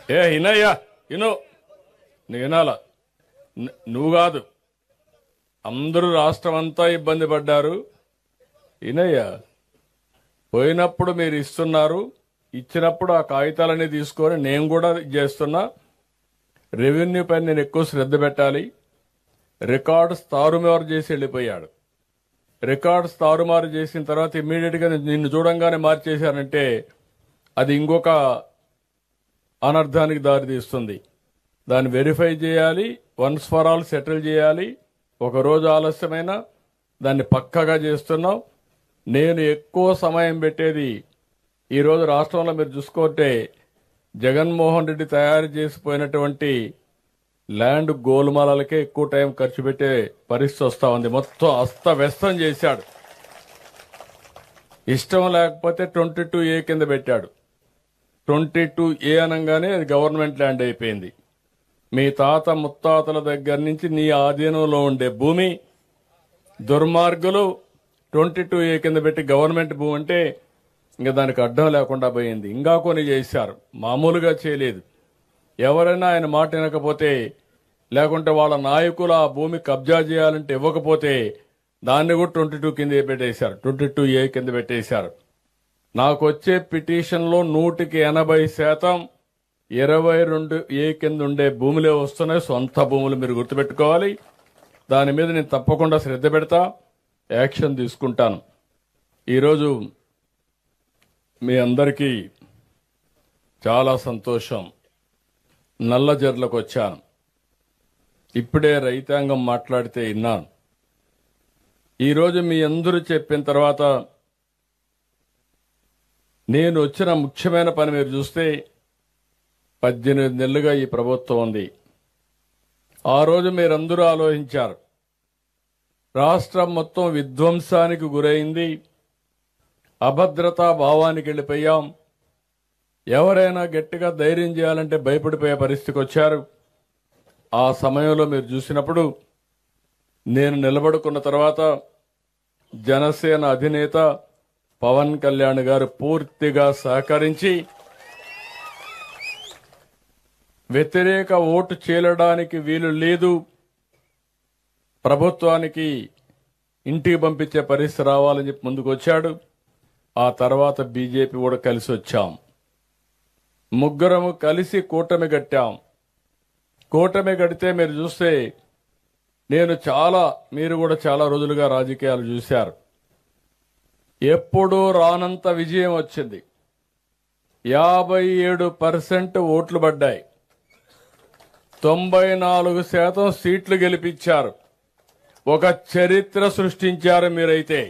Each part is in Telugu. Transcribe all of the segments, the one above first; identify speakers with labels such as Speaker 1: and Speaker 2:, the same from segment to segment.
Speaker 1: ఇనయ్యా ఇను నువ్వు వినాల నువ్వు కాదు అందరూ రాష్ట్రం అంతా ఇబ్బంది పడ్డారు. ఇనయ్యా పోయినప్పుడు మీరు ఇస్తున్నారు, ఇచ్చినప్పుడు ఆ కాగితాలన్నీ తీసుకొని నేను కూడా చేస్తున్నా. రెవెన్యూ పైన నేను ఎక్కువ శ్రద్ధ పెట్టాలి. రికార్డ్స్ తారుమారు చేసి వెళ్ళిపోయాడు. రికార్డ్స్ తారుమారు చేసిన తర్వాత ఇమ్మీడియట్ గా నిన్ను చూడంగానే మార్చేశారంటే అది ఇంకొక అనర్థానికి దారితీస్తుంది. దాన్ని వెరిఫై చేయాలి, వన్స్ ఫర్ ఆల్ సెటిల్ చేయాలి. ఒక రోజు ఆలస్యమైన దాన్ని పక్కగా చేస్తున్నాం. నేను ఎక్కువ సమయం పెట్టేది ఈరోజు రాష్ట్రంలో మీరు చూసుకుంటే జగన్మోహన్ రెడ్డి తయారు చేసిపోయినటువంటి ల్యాండ్ గోల్మాలకే ఎక్కువ టైం ఖర్చు పెట్టే పరిస్థితి వస్తా ఉంది. మొత్తం అస్తవ్యస్తం చేశాడు. ఇష్టం లేకపోతే 22A కింద పెట్టాడు. 22A అనగానే అది గవర్నమెంట్ ల్యాండ్ అయిపోయింది. మీ తాత ముత్తాతల దగ్గర నుంచి నీ ఆధీనంలో ఉండే భూమి దుర్మార్గులు 22A కింద పెట్టి గవర్నమెంట్ భూమి అంటే ఇంకా దానికి అడ్డం లేకుండా పోయింది. ఇంకా కొన్ని చేశారు, మామూలుగా చేయలేదు. ఎవరైనా ఆయన మాట వినకపోతే లేకుంటే వాళ్ళ నాయకులు ఆ భూమి కబ్జా చేయాలంటే ఇవ్వకపోతే దాన్ని కూడా 22 కింద పెట్టేశారు, 22A కింద పెట్టేశారు. నాకు వచ్చే పిటిషన్లో 100% 22A కింద ఉండే భూములే వస్తున్నాయి. సొంత భూములు మీరు గుర్తుపెట్టుకోవాలి. దాని మీద నేను తప్పకుండా శ్రద్ధ పెడతా, యాక్షన్ తీసుకుంటాను. ఈరోజు మీ అందరికీ చాలా సంతోషం. నల్లజర్లకు వచ్చాను. ఇప్పుడే రైతాంగం మాట్లాడితే విన్నాను. ఈరోజు మీ అందరూ చెప్పిన తర్వాత నేను వచ్చిన ముఖ్యమైన పని మీరు చూస్తే 18 నెలలుగా ఈ ప్రభుత్వం ఉంది. ఆ రోజు మీరందరూ ఆలోచించారు. రాష్ట్రం మొత్తం విధ్వంసానికి గురైంది. అభద్రతా భావానికి వెళ్ళిపోయాం. ఎవరైనా గట్టిగా ధైర్యం చేయాలంటే భయపడిపోయే పరిస్థితికి వచ్చారు. ఆ సమయంలో మీరు చూసినప్పుడు నేను నిలబడుకున్న తర్వాత జనసేన అధినేత పవన్ కళ్యాణ్ గారు పూర్తిగా సహకరించి వ్యతిరేక ఓటు చీలడానికి వీలు లేదు, ప్రభుత్వానికి ఇంటికి పంపించే పరిస్థితి రావాలని చెప్పి ముందుకు వచ్చాడు. ఆ తర్వాత బీజేపీ కూడా కలిసి వచ్చాం. ముగ్గురము కలిసి కూటమి కట్టాం. కూటమి కడితే మీరు చూస్తే మీరు కూడా చాలా రోజులుగా రాజకీయాలు చూశారు. ఎప్పుడూ రానంత విజయం వచ్చింది. 57% ఓట్లు పడ్డాయి. 94% సీట్లు గెలిపించారు. ఒక చరిత్ర సృష్టించారు మీరైతే.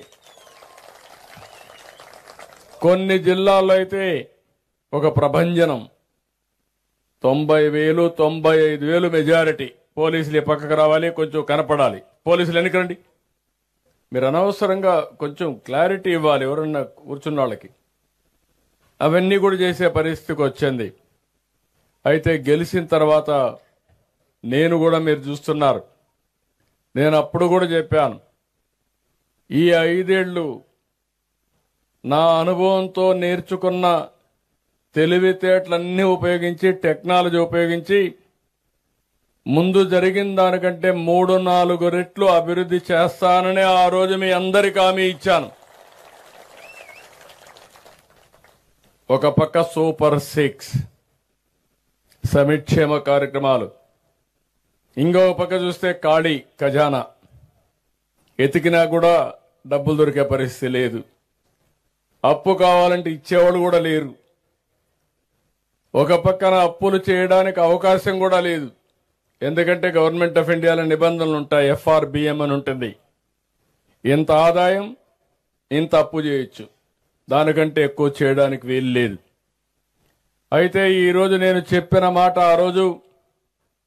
Speaker 1: కొన్ని జిల్లాల్లో అయితే ఒక ప్రభంజనం. 90,000 95,000 మెజారిటీ. పోలీసులు ఈ పక్కకు రావాలి, కొంచెం కనపడాలి. పోలీసులు ఎన్నికరండి. మీరు అనవసరంగా కొంచెం క్లారిటీ ఇవ్వాలి ఎవరన్నా కూర్చున్న వాళ్ళకి. అవన్నీ కూడా చేసే పరిస్థితికి వచ్చింది. అయితే గెలిచిన తర్వాత నేను కూడా మీరు చూస్తున్నారు, నేను అప్పుడు కూడా చెప్పాను, ఈ 5 ఏళ్లు నా అనుభవంతో నేర్చుకున్న తెలివితేటలన్నీ ఉపయోగించి, టెక్నాలజీ ఉపయోగించి ముందు జరిగిన దానికంటే 3-4 రెట్లు అభివృద్ధి చేస్తానని ఆ రోజు మీ అందరికీ హామీ ఇచ్చాను. ఒక పక్క సూపర్ 6 సంక్షేమ కార్యక్రమాలు, ఇంకో పక్క చూస్తే ఖాళీ ఖజానా. ఎతికినా కూడా డబ్బులు దొరికే పరిస్థితి లేదు. అప్పు కావాలంటే ఇచ్చేవాళ్ళు కూడా లేరు. ఒక పక్కన అప్పులు చేయడానికి అవకాశం కూడా లేదు. ఎందుకంటే గవర్నమెంట్ ఆఫ్ ఇండియాలో నిబంధనలు ఉంటాయి. FRBM అని ఉంటుంది. ఇంత ఆదాయం ఇంత అప్పు చేయొచ్చు, దానికంటే ఎక్కువ చేయడానికి వీలు లేదు. అయితే ఈరోజు నేను చెప్పిన మాట ఆ రోజు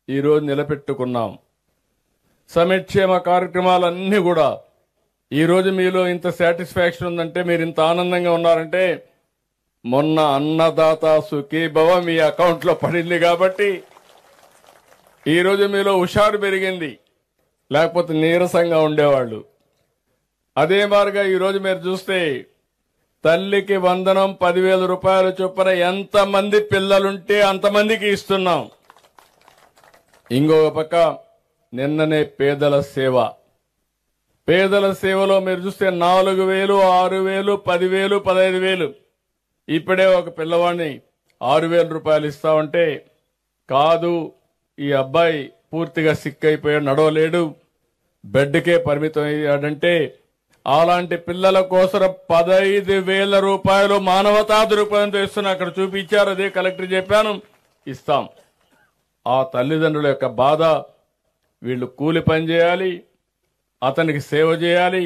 Speaker 1: ఈరోజు నిలబెట్టుకున్నాం. సంక్షేమ కార్యక్రమాలన్నీ కూడా ఈరోజు మీలో ఇంత సాటిస్ఫాక్షన్ ఉందంటే, మీరు ఇంత ఆనందంగా ఉన్నారంటే మొన్న అన్నదాత సుఖీభవ మీ అకౌంట్లో పడింది కాబట్టి ఈరోజు మీలో హుషారు పెరిగింది. లేకపోతే నీరసంగా ఉండేవాళ్ళు. అదే మాదిరిగా ఈరోజు మీరు చూస్తే తల్లికి వందనం 10,000 రూపాయలు చొప్పున ఎంతమంది పిల్లలుంటే అంతమందికి ఇస్తున్నాం. ఇంకొక పక్క నిన్ననే పేదల సేవ, పేదల సేవలో మీరు చూస్తే 4,000, 6,000, 10,000, 15,000. ఇప్పుడే ఒక పిల్లవాడిని 6,000 రూపాయలు ఇస్తామంటే కాదు, ఈ అబ్బాయి పూర్తిగా సిక్ అయిపోయాడు, నడవలేడు, బెడ్కే పరిమితం అయ్యాడంటే అలాంటి పిల్లల కోసం 15,000 రూపాయలు మానవతా దృక్పథంతో ఇస్తున్నా. అక్కడ చూపించారు, అదే కలెక్టర్ చెప్పాను, ఇస్తాం. ఆ తల్లిదండ్రుల యొక్క బాధ, వీళ్ళు కూలి పని చేయాలి, అతనికి సేవ చేయాలి,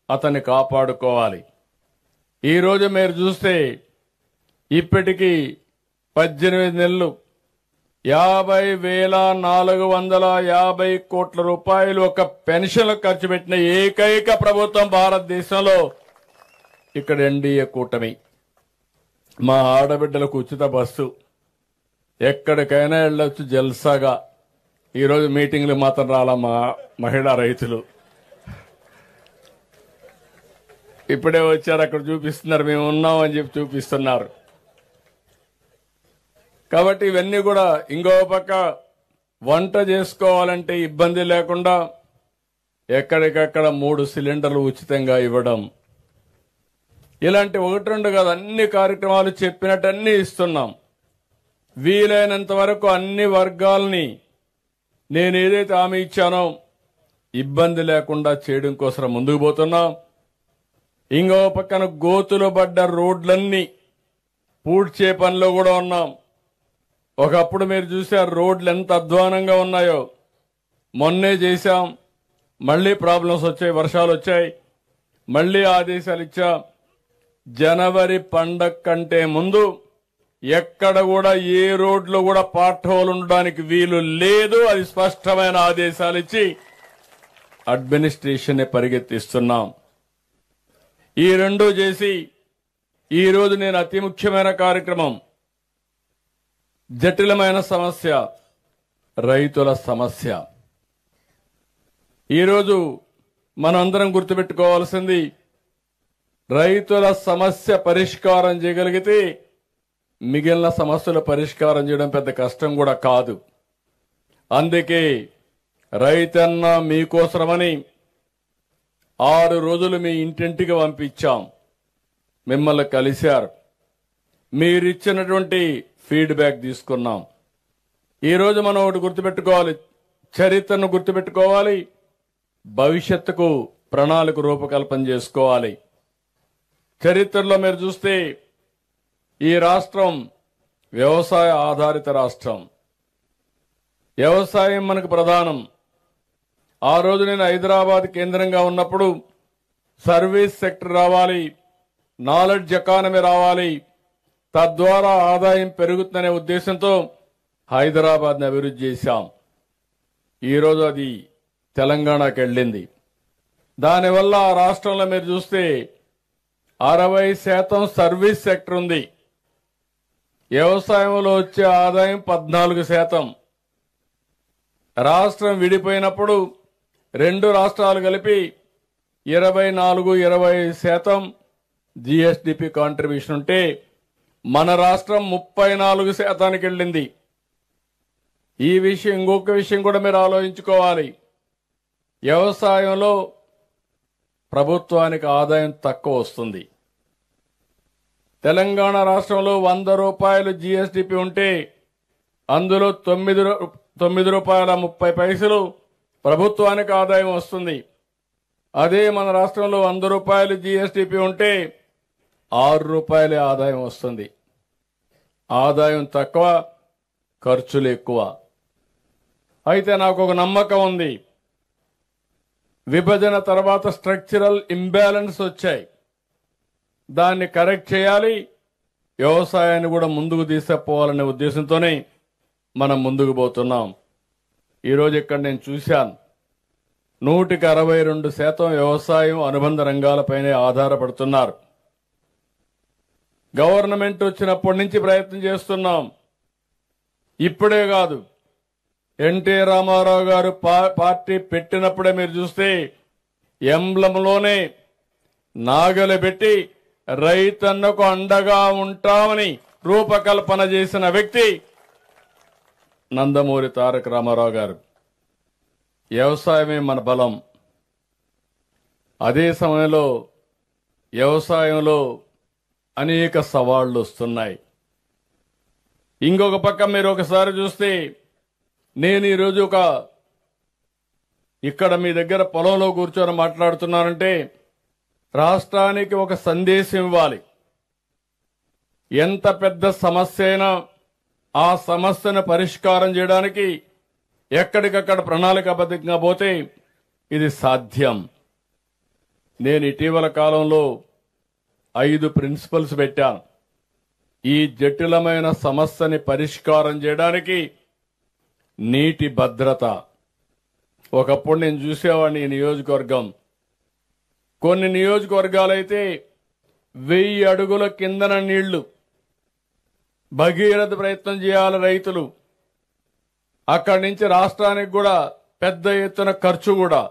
Speaker 1: అతన్ని కాపాడుకోవాలి. ఈరోజు మీరు చూస్తే ఇప్పటికీ 18 నెలలు 50,450 కోట్ల రూపాయలు ఒక పెన్షన్ ఖర్చు పెట్టిన ఏకైక ప్రభుత్వం భారతదేశంలో ఇక్కడ ఎన్డీఏ కూటమి. మా ఆడబిడ్డలకు ఉచిత బస్సు, ఎక్కడికైనా వెళ్ళొచ్చు జల్సాగా. ఈరోజు మీటింగ్లు మాత్రం రాలా మా మహిళా రైతులు, ఇప్పుడే వచ్చారు, అక్కడ చూపిస్తున్నారు, మేము ఉన్నామని చెప్పి చూపిస్తున్నారు. కాబట్టి ఇవన్నీ కూడా. ఇంకో పక్క వంట చేసుకోవాలంటే ఇబ్బంది లేకుండా ఎక్కడికక్కడ 3 సిలిండర్లు ఉచితంగా ఇవ్వడం, ఇలాంటి 1-2 కాదు, అన్ని కార్యక్రమాలు చెప్పినట్టు అన్ని ఇస్తున్నాం. వీలైనంత వరకు అన్ని వర్గాల్ని నేను ఏదైతే హామీ ఇచ్చానో ఇబ్బంది లేకుండా చేయడం కోసం ముందుకు పోతున్నాం. ఇంకో పక్కన గోతులు పడ్డ రోడ్లన్నీ పూడ్చే పనిలో కూడా ఉన్నాం. ఒకప్పుడు మీరు చూసారు రోడ్లు ఎంత అధ్వానంగా ఉన్నాయో, మొన్నే చేశాం, మళ్లీ ప్రాబ్లమ్స్ వచ్చాయి, వర్షాలు వచ్చాయి, మళ్లీ ఆదేశాలు ఇచ్చా. జనవరి పండగ కంటే ముందు ఎక్కడ కూడా ఏ రోడ్లు కూడా పార్ట్ హోల్ ఉండడానికి వీలు లేదు, అది స్పష్టమైన ఆదేశాలు ఇచ్చి అడ్మినిస్ట్రేషన్ పరిగెత్తిస్తున్నాం. ఈ రెండు చేసి ఈరోజు నేను అతి ముఖ్యమైన కార్యక్రమం, జటిలమైన సమస్య, రైతుల సమస్య. ఈరోజు మనందరం గుర్తుపెట్టుకోవాల్సింది, రైతుల సమస్య పరిష్కారం చేయగలిగితే మిగిలిన సమస్యల పరిష్కారం చేయడం పెద్ద కష్టం కూడా కాదు. అందుకే రైతన్న మీకోసమని 6 రోజులు మీ ఇంటింటికి పంపించాం, మిమ్మల్ని కలిశారు, మీరిచ్చినటువంటి ఫీడ్బ్యాక్ తీసుకున్నాం. ఈరోజు మనం ఒకటి గుర్తుపెట్టుకోవాలి, చరిత్రను గుర్తుపెట్టుకోవాలి, భవిష్యత్తుకు ప్రణాళిక రూపకల్పన చేసుకోవాలి. చరిత్రలో మీరు చూస్తే ఈ రాష్ట్రం వ్యవసాయ ఆధారిత రాష్ట్రం, వ్యవసాయం మనకు ప్రధానం. ఆ రోజు నేను హైదరాబాద్ కేంద్రంగా ఉన్నప్పుడు సర్వీస్ సెక్టర్ రావాలి, నాలెడ్జ్ ఎకానమీ రావాలి, తద్వారా ఆదాయం పెరుగుతుందనే ఉద్దేశంతో హైదరాబాద్ని అభివృద్ధి చేశాం. ఈరోజు అది తెలంగాణకు వెళ్ళింది. దానివల్ల ఆ రాష్ట్రంలో మీరు చూస్తే 60% సర్వీస్ సెక్టర్ ఉంది, వ్యవసాయంలో వచ్చే ఆదాయం 14%. రాష్ట్రం విడిపోయినప్పుడు 2 రాష్ట్రాలు కలిపి 24-25% జీఎస్డీపీ కాంట్రిబ్యూషన్ ఉంటే మన రాష్ట్రం 34%కి వెళ్ళింది. ఈ విషయం, ఇంకొక విషయం కూడా మీరు ఆలోచించుకోవాలి, వ్యవసాయంలో ప్రభుత్వానికి ఆదాయం తక్కువ వస్తుంది. తెలంగాణ రాష్ట్రంలో 100 రూపాయలు జీఎస్డీపీ ఉంటే అందులో 9 రూపాయల 30 పైసలు ప్రభుత్వానికి ఆదాయం వస్తుంది. అదే మన రాష్ట్రంలో 100 రూపాయలు జీఎస్డీపీ ఉంటే 6 రూపాయలే ఆదాయం వస్తుంది. ఆదాయం తక్కువ, ఖర్చులు ఎక్కువ. అయితే నాకు ఒక నమ్మకం ఉంది, విభజన తర్వాత స్ట్రక్చరల్ ఇంబ్యాలెన్స్ వచ్చాయి, దాన్ని కరెక్ట్ చేయాలి, వ్యవసాయాన్ని కూడా ముందుకు తీసుకుపోవాలనే ఉద్దేశంతోనే మనం ముందుకు పోతున్నాం. ఈరోజు ఇక్కడ నేను చూశాను, 162% వ్యవసాయం అనుబంధ రంగాలపైనే ఆధారపడుతున్నారు. గవర్నమెంట్ వచ్చినప్పటి నుంచి ప్రయత్నం చేస్తున్నాం. ఇప్పుడే కాదు, ఎన్టీ రామారావు గారు పార్టీ పెట్టినప్పుడే మీరు చూస్తే ఎంబ్లంలోనే నాగలు పెట్టి రైతన్నకు అండగా ఉంటామని రూపకల్పన చేసిన వ్యక్తి నందమూరి తారక రామారావు గారు. వ్యవసాయమే మన బలం. అదే సమయంలో వ్యవసాయంలో అనేక సవాళ్లు వస్తున్నాయి. ఇంకొక పక్క మీరు ఒకసారి చూస్తే నేను ఈరోజు ఇక్కడ మీ దగ్గర పొలంలో కూర్చొని మాట్లాడుతున్నానంటే రాష్ట్రానికి ఒక సందేశం ఇవ్వాలి. ఎంత పెద్ద సమస్య అయినా ఆ సమస్యను పరిష్కారం చేయడానికి ఎక్కడికక్కడ ప్రణాళికాబద్ధంగా పోతే ఇది సాధ్యం. నేను ఇటీవల కాలంలో 5 ప్రిన్సిపల్స్ పెట్టాను. ఈ జటిలమైన సమస్యని పరిష్కారం చేయడానికి నీటి భద్రత. ఒకప్పుడు నేను చూసేవాడిని ఈ నియోజకవర్గం. కొన్ని నియోజకవర్గాలైతే 1000 అడుగుల కిందన నీళ్లు. భగీరథ ప్రయత్నం చేయాలి రైతులు. అక్కడి నుంచి రాష్ట్రానికి కూడా పెద్ద ఎత్తున ఖర్చు కూడా.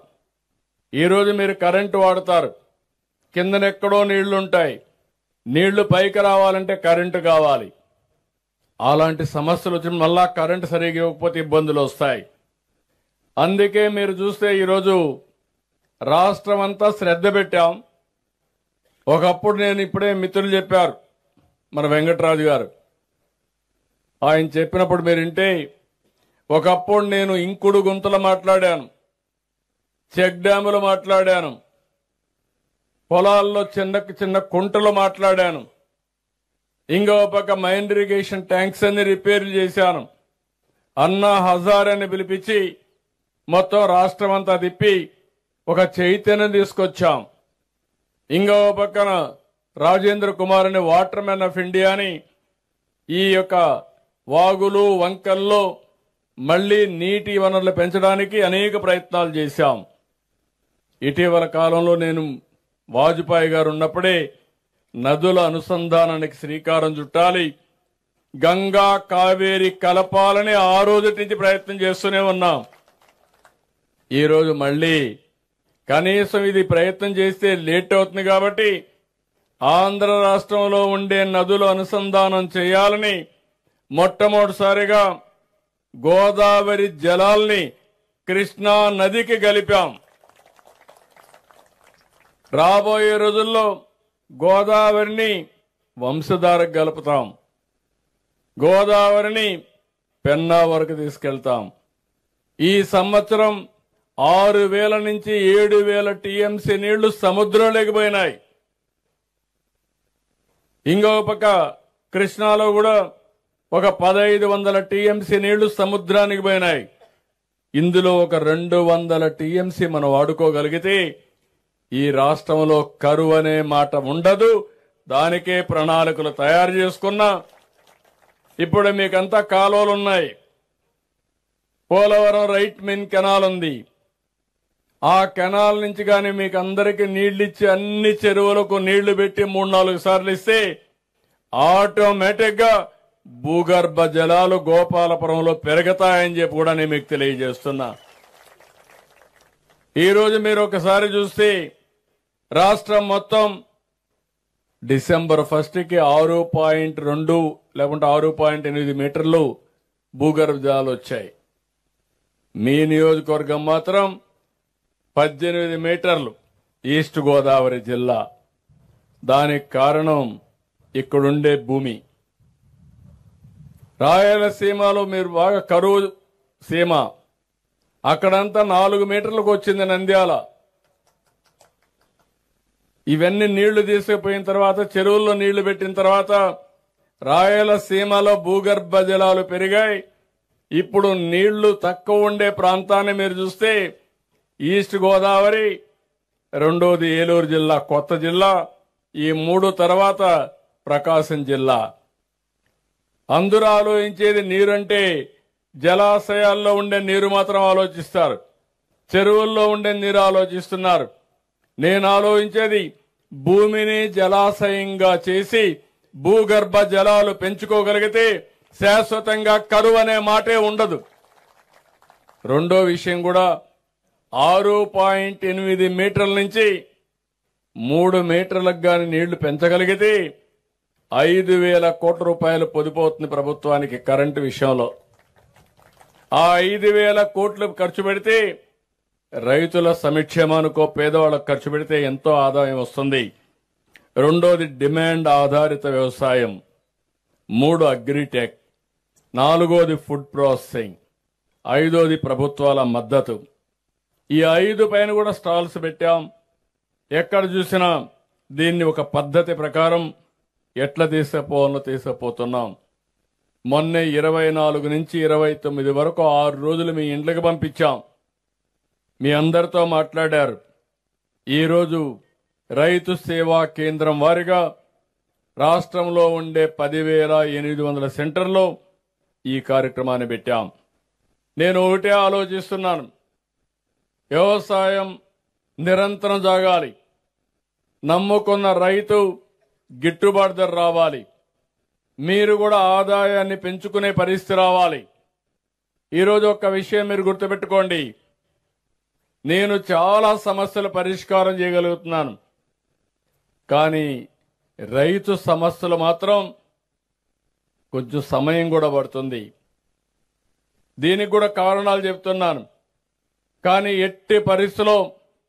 Speaker 1: ఈరోజు మీరు కరెంటు వాడతారు, కిందనెక్కడో నీళ్లుంటాయి. నీళ్లు పైకి రావాలంటే కరెంటు కావాలి. అలాంటి సమస్యలు వచ్చి మళ్ళా కరెంటు సరిగ్గా ఇవ్వకపోతే ఇబ్బందులు వస్తాయి. అందుకే మీరు చూస్తే ఈరోజు రాష్ట్రం అంతా శ్రద్ధ పెట్టాం. ఒకప్పుడు నేను ఇప్పుడే మిత్రులు చెప్పారు, మన వెంకటరాజు గారు, ఆయన చెప్పినప్పుడు మీరు వింటే, ఒకప్పుడు నేను ఇంకుడు గుంతలు మాట్లాడాను, చెక్ డ్యాములు మాట్లాడాను, పొలాల్లో చిన్న కుంటలు మాట్లాడాను, ఇంకో పక్క మైన్ ఇరిగేషన్ ట్యాంక్స్ అన్ని రిపేర్లు చేశాను. అన్నా హజార్ అని పిలిపించి మొత్తం రాష్ట్రం అంతా తిప్పి ఒక చైతన్యం తీసుకొచ్చాం. ఇంకో పక్కన రాజేంద్ర కుమార్ అని వాటర్ మ్యాన్ ఆఫ్ ఇండియా అని ఈ యొక్క వాగులు వంకల్లో మళ్లీ నీటి వనరులు పెంచడానికి అనేక ప్రయత్నాలు చేశాం. ఇటీవల కాలంలో నేను వాజ్పేయి గారు ఉన్నప్పుడే నదుల అనుసంధానానికి శ్రీకారం చుట్టాలి, గంగా కావేరి కలపాలని ఆ రోజు నుంచి ప్రయత్నం చేస్తూనే ఉన్నాం. ఈరోజు మళ్లీ కనీసం ఇది ప్రయత్నం చేస్తే లేట్ అవుతుంది కాబట్టి ఆంధ్ర రాష్ట్రంలో ఉండే నదుల అనుసంధానం చేయాలని మొట్టమొదటిసారిగా గోదావరి జలాల్ని కృష్ణా నదికి కలిపాం. రాబోయే రోజుల్లో గోదావరిని వంశధారకు కలుపుతాం, గోదావరిని పెన్నా వరకు తీసుకెళ్తాం. ఈ సంవత్సరం 6000 నుంచి 7000 టీఎంసీ నీళ్లు సముద్రంలోకి పోయినాయి. ఇంకో పక్క కృష్ణాలో కూడా ఒక 1500 టీఎంసీ నీళ్లు సముద్రానికి పోయినాయి. ఇందులో ఒక 200 టీఎంసీ మనం వాడుకోగలిగితే ఈ రాష్ట్రంలో కరువు అనే మాట ఉండదు. దానికే ప్రణాళికలు తయారు చేసుకున్నా. ఇప్పుడు మీకంతా కాలువలున్నాయి. పోలవరం రైట్ మెయిన్ కెనాల్ ఉంది. ఆ కెనాల్ నుంచి కానీ మీకు అందరికీ నీళ్లిచ్చి అన్ని చెరువులకు నీళ్లు పెట్టి 3-4 సార్లు ఇస్తే ఆటోమేటిక్ గా భూగర్భ జలాలు గోపాలపురంలో పెరుగుతాయని చెప్పి కూడా నేను మీకు తెలియజేస్తున్నా. ఈరోజు మీరు ఒకసారి చూస్తే రాష్ట్రం మొత్తం డిసెంబర్ 1కి 6.2 లేకుంటే 6.8 మీటర్లు భూగర్భ జలాలు వచ్చాయి. మీ నియోజకవర్గం మాత్రం 18 మీటర్లు. ఈస్ట్ గోదావరి జిల్లా. దానికి కారణం ఇక్కడుండే భూమి. రాయలసీమలో మీరు బాగా కరువు సీమ, అక్కడంతా 4 మీటర్లకు వచ్చింది నంద్యాల. ఇవన్నీ నీళ్లు తీసుకుపోయిన తర్వాత, చెరువుల్లో నీళ్లు పెట్టిన తర్వాత రాయలసీమలో భూగర్భ జలాలు పెరిగాయి. ఇప్పుడు నీళ్లు తక్కువ ఉండే ప్రాంతాన్ని మీరు చూస్తే ఈస్ట్ గోదావరి, రెండోది ఏలూరు జిల్లా, కొత్త జిల్లా, ఈ 3 తర్వాత ప్రకాశం జిల్లా. అందరూ ఆలోచించేది నీరంటే జలాశయాల్లో ఉండే నీరు మాత్రం ఆలోచిస్తారు, చెరువుల్లో ఉండే నీరు ఆలోచిస్తున్నారు. నేను ఆలోచించేది భూమిని జలాశయంగా చేసి భూగర్భ జలాలు పెంచుకోగలిగితే శాశ్వతంగా కరువు అనే మాటే ఉండదు. రెండో విషయం కూడా 6.8 మీటర్ల నుంచి 3 మీటర్లకు గాని నీళ్లు పెంచగలిగితే 5,000 కోట్ల రూపాయలు పొదుపవుతుంది ప్రభుత్వానికి కరెంటు విషయంలో. ఆ 5,000 కోట్లు ఖర్చు పెడితే రైతుల సంక్షేమానికో పేదవాళ్ళకు ఖర్చు పెడితే ఎంతో ఆదాయం వస్తుంది. రెండోది డిమాండ్ ఆధారిత వ్యవసాయం, 3 అగ్రిటెక్, 4ది ఫుడ్ ప్రాసెసింగ్, 5ది ప్రభుత్వాల మద్దతు. ఈ 5 పైన కూడా స్టాల్స్ పెట్టాం. ఎక్కడ చూసినా దీన్ని ఒక పద్ధతి ప్రకారం ఎట్లా తీసుకుపోవాలో తీసుకుపోతున్నాం. మొన్నే 24 నుంచి 29 వరకు 6 రోజులు మీ ఇంట్లోకి పంపించాం. మీ అందరితో మాట్లాడారు. ఈరోజు రైతు సేవా కేంద్రం వారిగా రాష్ట్రంలో ఉండే 10,800 సెంటర్లో ఈ కార్యక్రమాన్ని పెట్టాం. నేను ఒకటే ఆలోచిస్తున్నాను, వ్యవసాయం నిరంతరం సాగాలి. నమ్ముకున్న రైతు గిట్టుబాటు ధర రావాలి. మీరు కూడా ఆదాయాన్ని పెంచుకునే పరిస్థితి రావాలి. ఈరోజు ఒక్క విషయం మీరు గుర్తుపెట్టుకోండి, నేను చాలా సమస్యల పరిష్కారం చేయగలుగుతున్నాను, కానీ రైతు సమస్యలు మాత్రం కొంచెం సమయం కూడా పడుతుంది. దీనికి కూడా కారణాలు చెప్తున్నాను. కానీ ఎట్టి పరిస్థితుల్లో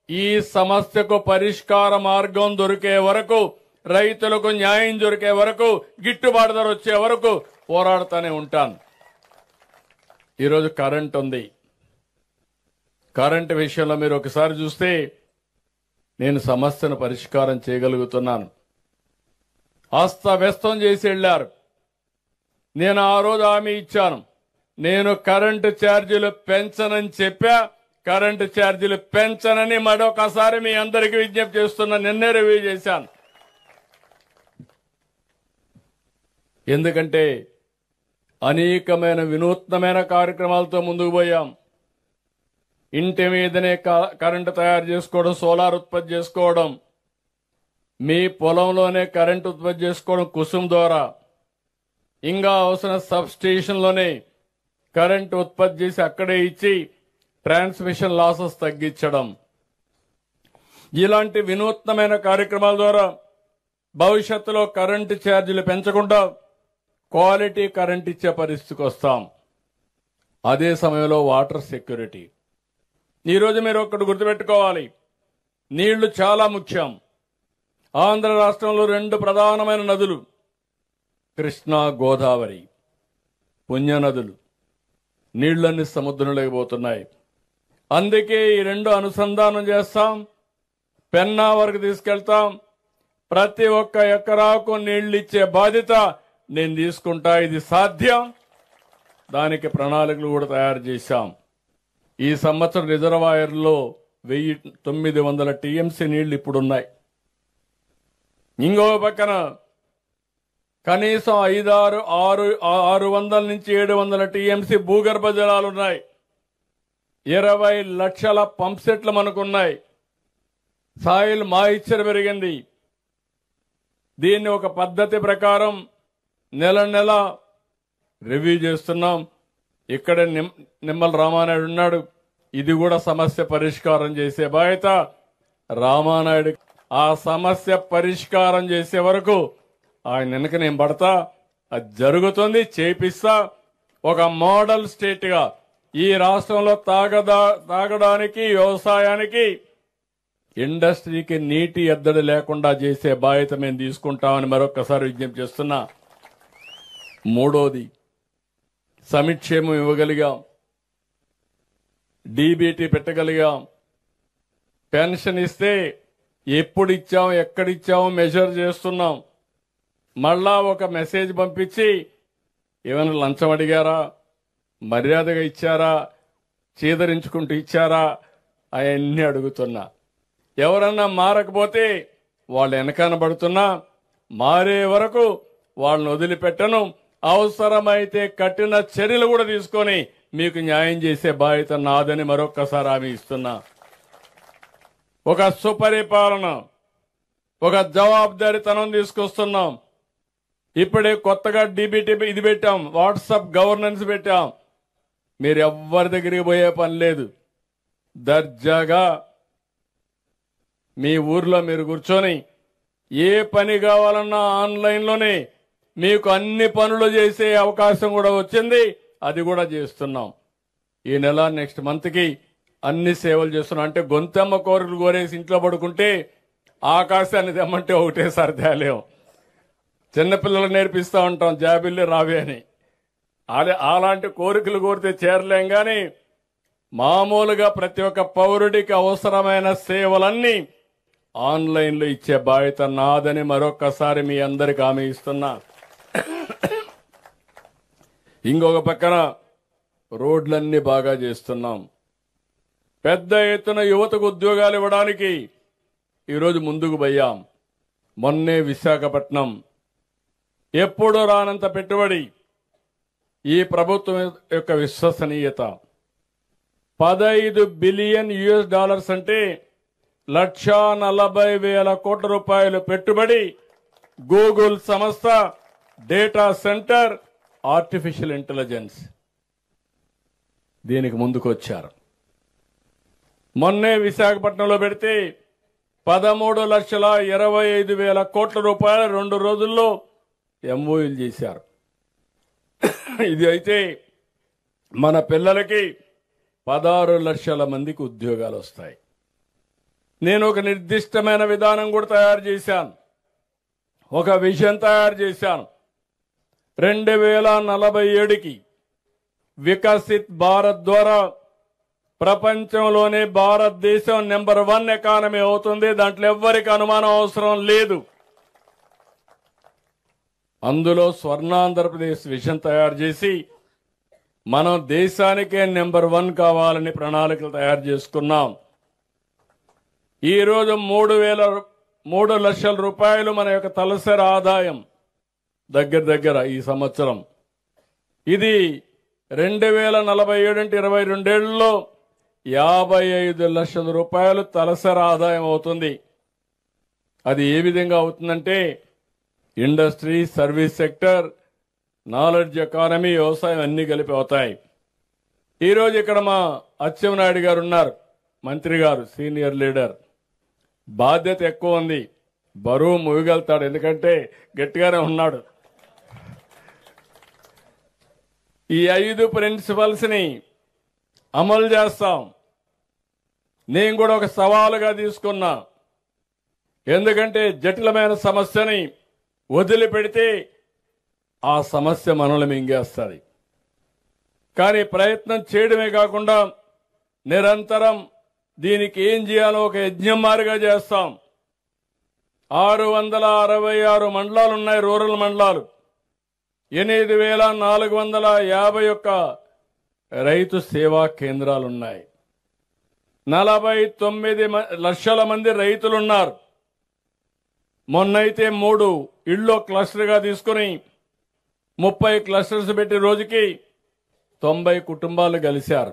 Speaker 1: ఈ సమస్యకు పరిష్కార మార్గం దొరికే వరకు, రైతులకు న్యాయం దొరికే వరకు, గిట్టుబాటు ధర వచ్చే వరకు పోరాడుతూనే ఉంటాను. ఈరోజు కరెంట్ ఉంది. కరెంటు విషయంలో మీరు ఒకసారి చూస్తే నేను సమస్యను పరిష్కారం చేయగలుగుతున్నాను. అస్తవ్యస్తం చేసి వెళ్లారు. నేను ఆ రోజు హామీ ఇచ్చాను, నేను కరెంటు ఛార్జీలు పెంచనని చెప్పా. కరెంటు ఛార్జీలు పెంచనని మరొకసారి మీ అందరికీ విజ్ఞప్తి చేస్తున్నా. నిన్నే రివ్యూ చేశాను. ఎందుకంటే అనేకమైన వినూత్నమైన కార్యక్రమాలతో ముందుకు పోయాం. ఇంటి మీదనే కరెంటు తయారు చేసుకోవడం, సోలార్ ఉత్పత్తి చేసుకోవడం, మీ పొలంలోనే కరెంటు ఉత్పత్తి చేసుకోవడం కుసుమ్ ద్వారా, ఇంకా అవసరం సబ్ స్టేషన్లోనే కరెంటు ఉత్పత్తి చేసి అక్కడే ఇచ్చి ట్రాన్స్మిషన్ లాసెస్ తగ్గించడం, ఇలాంటి వినూత్నమైన కార్యక్రమాల ద్వారా భవిష్యత్తులో కరెంటు ఛార్జీలు పెంచకుండా క్వాలిటీ కరెంట్ ఇచ్చే పరిస్థితికి వస్తాం. అదే సమయంలో వాటర్ సెక్యూరిటీ. ఈరోజు మీరు ఒక్కటి గుర్తుపెట్టుకోవాలి, నీళ్లు చాలా ముఖ్యం. ఆంధ్ర రాష్ట్రంలో 2 ప్రధానమైన నదులు, కృష్ణా, గోదావరి, పుణ్యనదులు. నీళ్లన్నీ సముద్రంలోకి పోతున్నాయి. అందుకే ఈ 2 అనుసంధానం చేస్తాం. పెన్నా వరకు తీసుకెళ్తాం. ప్రతి ఒక్క ఎకరాకు నీళ్లు ఇచ్చే బాధ్యత నేను తీసుకుంటా. ఇది సాధ్యం. దానికి ప్రణాళికలు కూడా తయారు చేశాం. ఈ సంవత్సరం రిజర్వాయర్లో 1,900 టీఎంసీ నీళ్లు ఇప్పుడున్నాయి. ఇంకో పక్కన కనీసం 600 నుంచి 700 టీఎంసీ భూగర్భ జలాలున్నాయి. 20 లక్షల పంప్ సెట్లు మనకున్నాయి. సాయిల్ మాయిశ్చర్ పెరిగింది. దీన్ని ఒక పద్ధతి ప్రకారం నెల నెల రివ్యూ చేస్తున్నాం. ఇక్కడ నిమ్మల రామానాయుడు ఉన్నాడు. ఇది కూడా సమస్య పరిష్కారం చేసే బాధ్యత రామానాయుడు. ఆ సమస్య పరిష్కారం చేసే వరకు ఆయన వెనక నేను పడతా. అది జరుగుతుంది, చేపిస్తా. ఒక మోడల్ స్టేట్ గా ఈ రాష్ట్రంలో తాగడానికి, వ్యవసాయానికి, ఇండస్ట్రీకి నీటి ఎద్దడి లేకుండా చేసే బాధ్యత మేము తీసుకుంటామని మరొకసారి విజ్ఞప్తి చేస్తున్నా. 3వది సంక్షేమం ఇవ్వగలిగాం, డీబీటీ పెట్టగలిగాం. పెన్షన్ ఇస్తే ఎప్పుడు ఇచ్చాం, ఎక్కడిచ్చామో మెజర్ చేస్తున్నాం. మళ్ళా ఒక మెసేజ్ పంపించి ఏమైనా లంచం అడిగారా, మర్యాదగా ఇచ్చారా, చీదరించుకుంటూ ఇచ్చారా అవన్నీ అడుగుతున్నా. ఎవరన్నా మారకపోతే వాళ్ళు వెనకాన పడుతున్నా. మారే వరకు వాళ్ళని వదిలిపెట్టను. అవసరమైతే కఠిన చర్యలు కూడా తీసుకొని మీకు న్యాయం చేసే బాధ్యత నాదని మరొక్కసారి హామీ ఇస్తున్నా. ఒక సుపరిపాలన, ఒక జవాబుదారీతనం తీసుకొస్తున్నాం. ఇప్పుడే కొత్తగా డీబీటీ ఇది పెట్టాం, వాట్సాప్ గవర్నెన్స్ పెట్టాం. మీరు ఎవ్వరి దగ్గరికి పోయే పని లేదు. దర్జాగా మీ ఊర్లో మీరు కూర్చొని ఏ పని కావాలన్నా ఆన్లైన్లోనే మీకు అన్ని పనులు చేసే అవకాశం కూడా వచ్చింది. అది కూడా చేస్తున్నాం. ఈ నెల నెక్స్ట్ మంత్కి అన్ని సేవలు చేస్తున్నాం. అంటే గొంతెమ్మ కోరికలు కోరేసి ఇంట్లో పడుకుంటే ఆకాశాన్ని తెమ్మంటే ఒకటేసారి తేలేం. చిన్నపిల్లలు నేర్పిస్తూ ఉంటాం జాబిల్లి రావే అని. అలాంటి కోరికలు కోరితే చేరలేం. కానీ మామూలుగా ప్రతి ఒక్క పౌరుడికి అవసరమైన సేవలన్నీ ఆన్లైన్లో ఇచ్చే బాధ్యత నాదని మరొక్కసారి మీ అందరికి హామీ ఇస్తున్నా. ఇంకొక పక్కన రోడ్లన్నీ బాగా చేస్తున్నాం. పెద్ద ఎత్తున యువతకు ఉద్యోగాలు ఇవ్వడానికి ఈరోజు ముందుకు పోయాం. మొన్నే విశాఖపట్నం ఎప్పుడూ రానంత పెట్టుబడి, ఈ ప్రభుత్వం యొక్క విశ్వసనీయత, $15 బిలియన్ అంటే ₹1,40,000 పెట్టుబడి, గూగుల్ సంస్థ, డేటా సెంటర్, ఆర్టిఫిషియల్ ఇంటెలిజెన్స్ దీనికి ముందుకొచ్చారు. మొన్నే విశాఖపట్నంలో పెడితే ₹13,25,000 2 రోజుల్లో ఎంఓయూలు చేశారు. ఇది అయితే మన పిల్లలకి 16 లక్షల మందికి ఉద్యోగాలు వస్తాయి. నేను ఒక నిర్దిష్టమైన విధానం కూడా తయారు చేశాను. ఒక విజన్ తయారు చేశాను. 2047కి వికసిత్ భారత్ ద్వారా ప్రపంచంలోనే భారతదేశం నెంబర్ 1 ఎకానమీ అవుతుంది. దాంట్లో ఎవ్వరికి అనుమానం అవసరం లేదు. అందులో స్వర్ణాంధ్రప్రదేశ్ విజన్ తయారు చేసి మనం దేశానికే నెంబర్ 1 కావాలని ప్రణాళికలు తయారు చేసుకున్నాం. ఈరోజు 3 లక్షల రూపాయలు మన యొక్క తలసరి ఆదాయం దగ్గర ఈ సంవత్సరం. ఇది 2047 అంటే 22 ఏళ్లలో ₹55 లక్షల తలసరి ఆదాయం అవుతుంది. అది ఏ విధంగా అవుతుందంటే industry, service sector, knowledge economy, వ్యవసాయం అన్ని కలిపి అవుతాయి. ఈరోజు ఇక్కడ మా అచ్చెన్నాయుడు గారు ఉన్నారు, మంత్రి గారు, సీనియర్ లీడర్. బాధ్యత ఎక్కువ ఉంది, బరువు మోయగలుగుతాడు, ఎందుకంటే గట్టిగానే ఉన్నాడు. ఈ 5 ప్రిన్సిపల్స్ ని అమలు చేస్తాం. నేను కూడా ఒక సవాలుగా తీసుకున్నా. ఎందుకంటే జటిలమైన సమస్యని వదిలిపెడితే ఆ సమస్య మనల్ని మింగేస్తుంది. కానీ ప్రయత్నం చేయడమే కాకుండా నిరంతరం దీనికి ఏం చేయాలో ఒక యజ్ఞం మారిగా చేస్తాం. 666 మండలాలు ఉన్నాయి, రూరల్ మండలాలు. 8,451 రైతు సేవా కేంద్రాలున్నాయి. 49 లక్షల మంది రైతులున్నారు. మొన్నైతే 3 ఇళ్ళు క్లస్టర్గా తీసుకుని 30 క్లస్టర్స్ పెట్టి రోజుకి 90 కుటుంబాలు కలిశారు.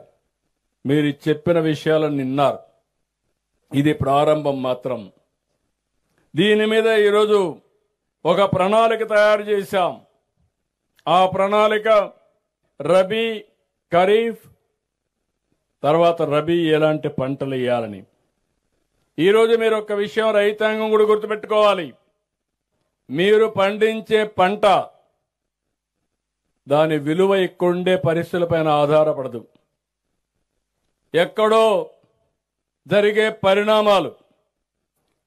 Speaker 1: మీరు చెప్పిన విషయాలను విన్నారు. ఇది ప్రారంభం మాత్రం. దీని మీద ఈరోజు ఒక ప్రణాళిక తయారు చేశాం. ఆ ప్రణాళిక రబీ, ఖరీఫ్, తర్వాత రబీ ఎలాంటి పంటలు వేయాలని. ఈరోజు మీరు ఒక విషయం రైతాంగం కూడా గుర్తుపెట్టుకోవాలి. మీరు పండించే పంట దాని విలువ ఇక్కడుండే పరిస్థితులపైన ఆధారపడదు. ఎక్కడో జరిగే పరిణామాలు,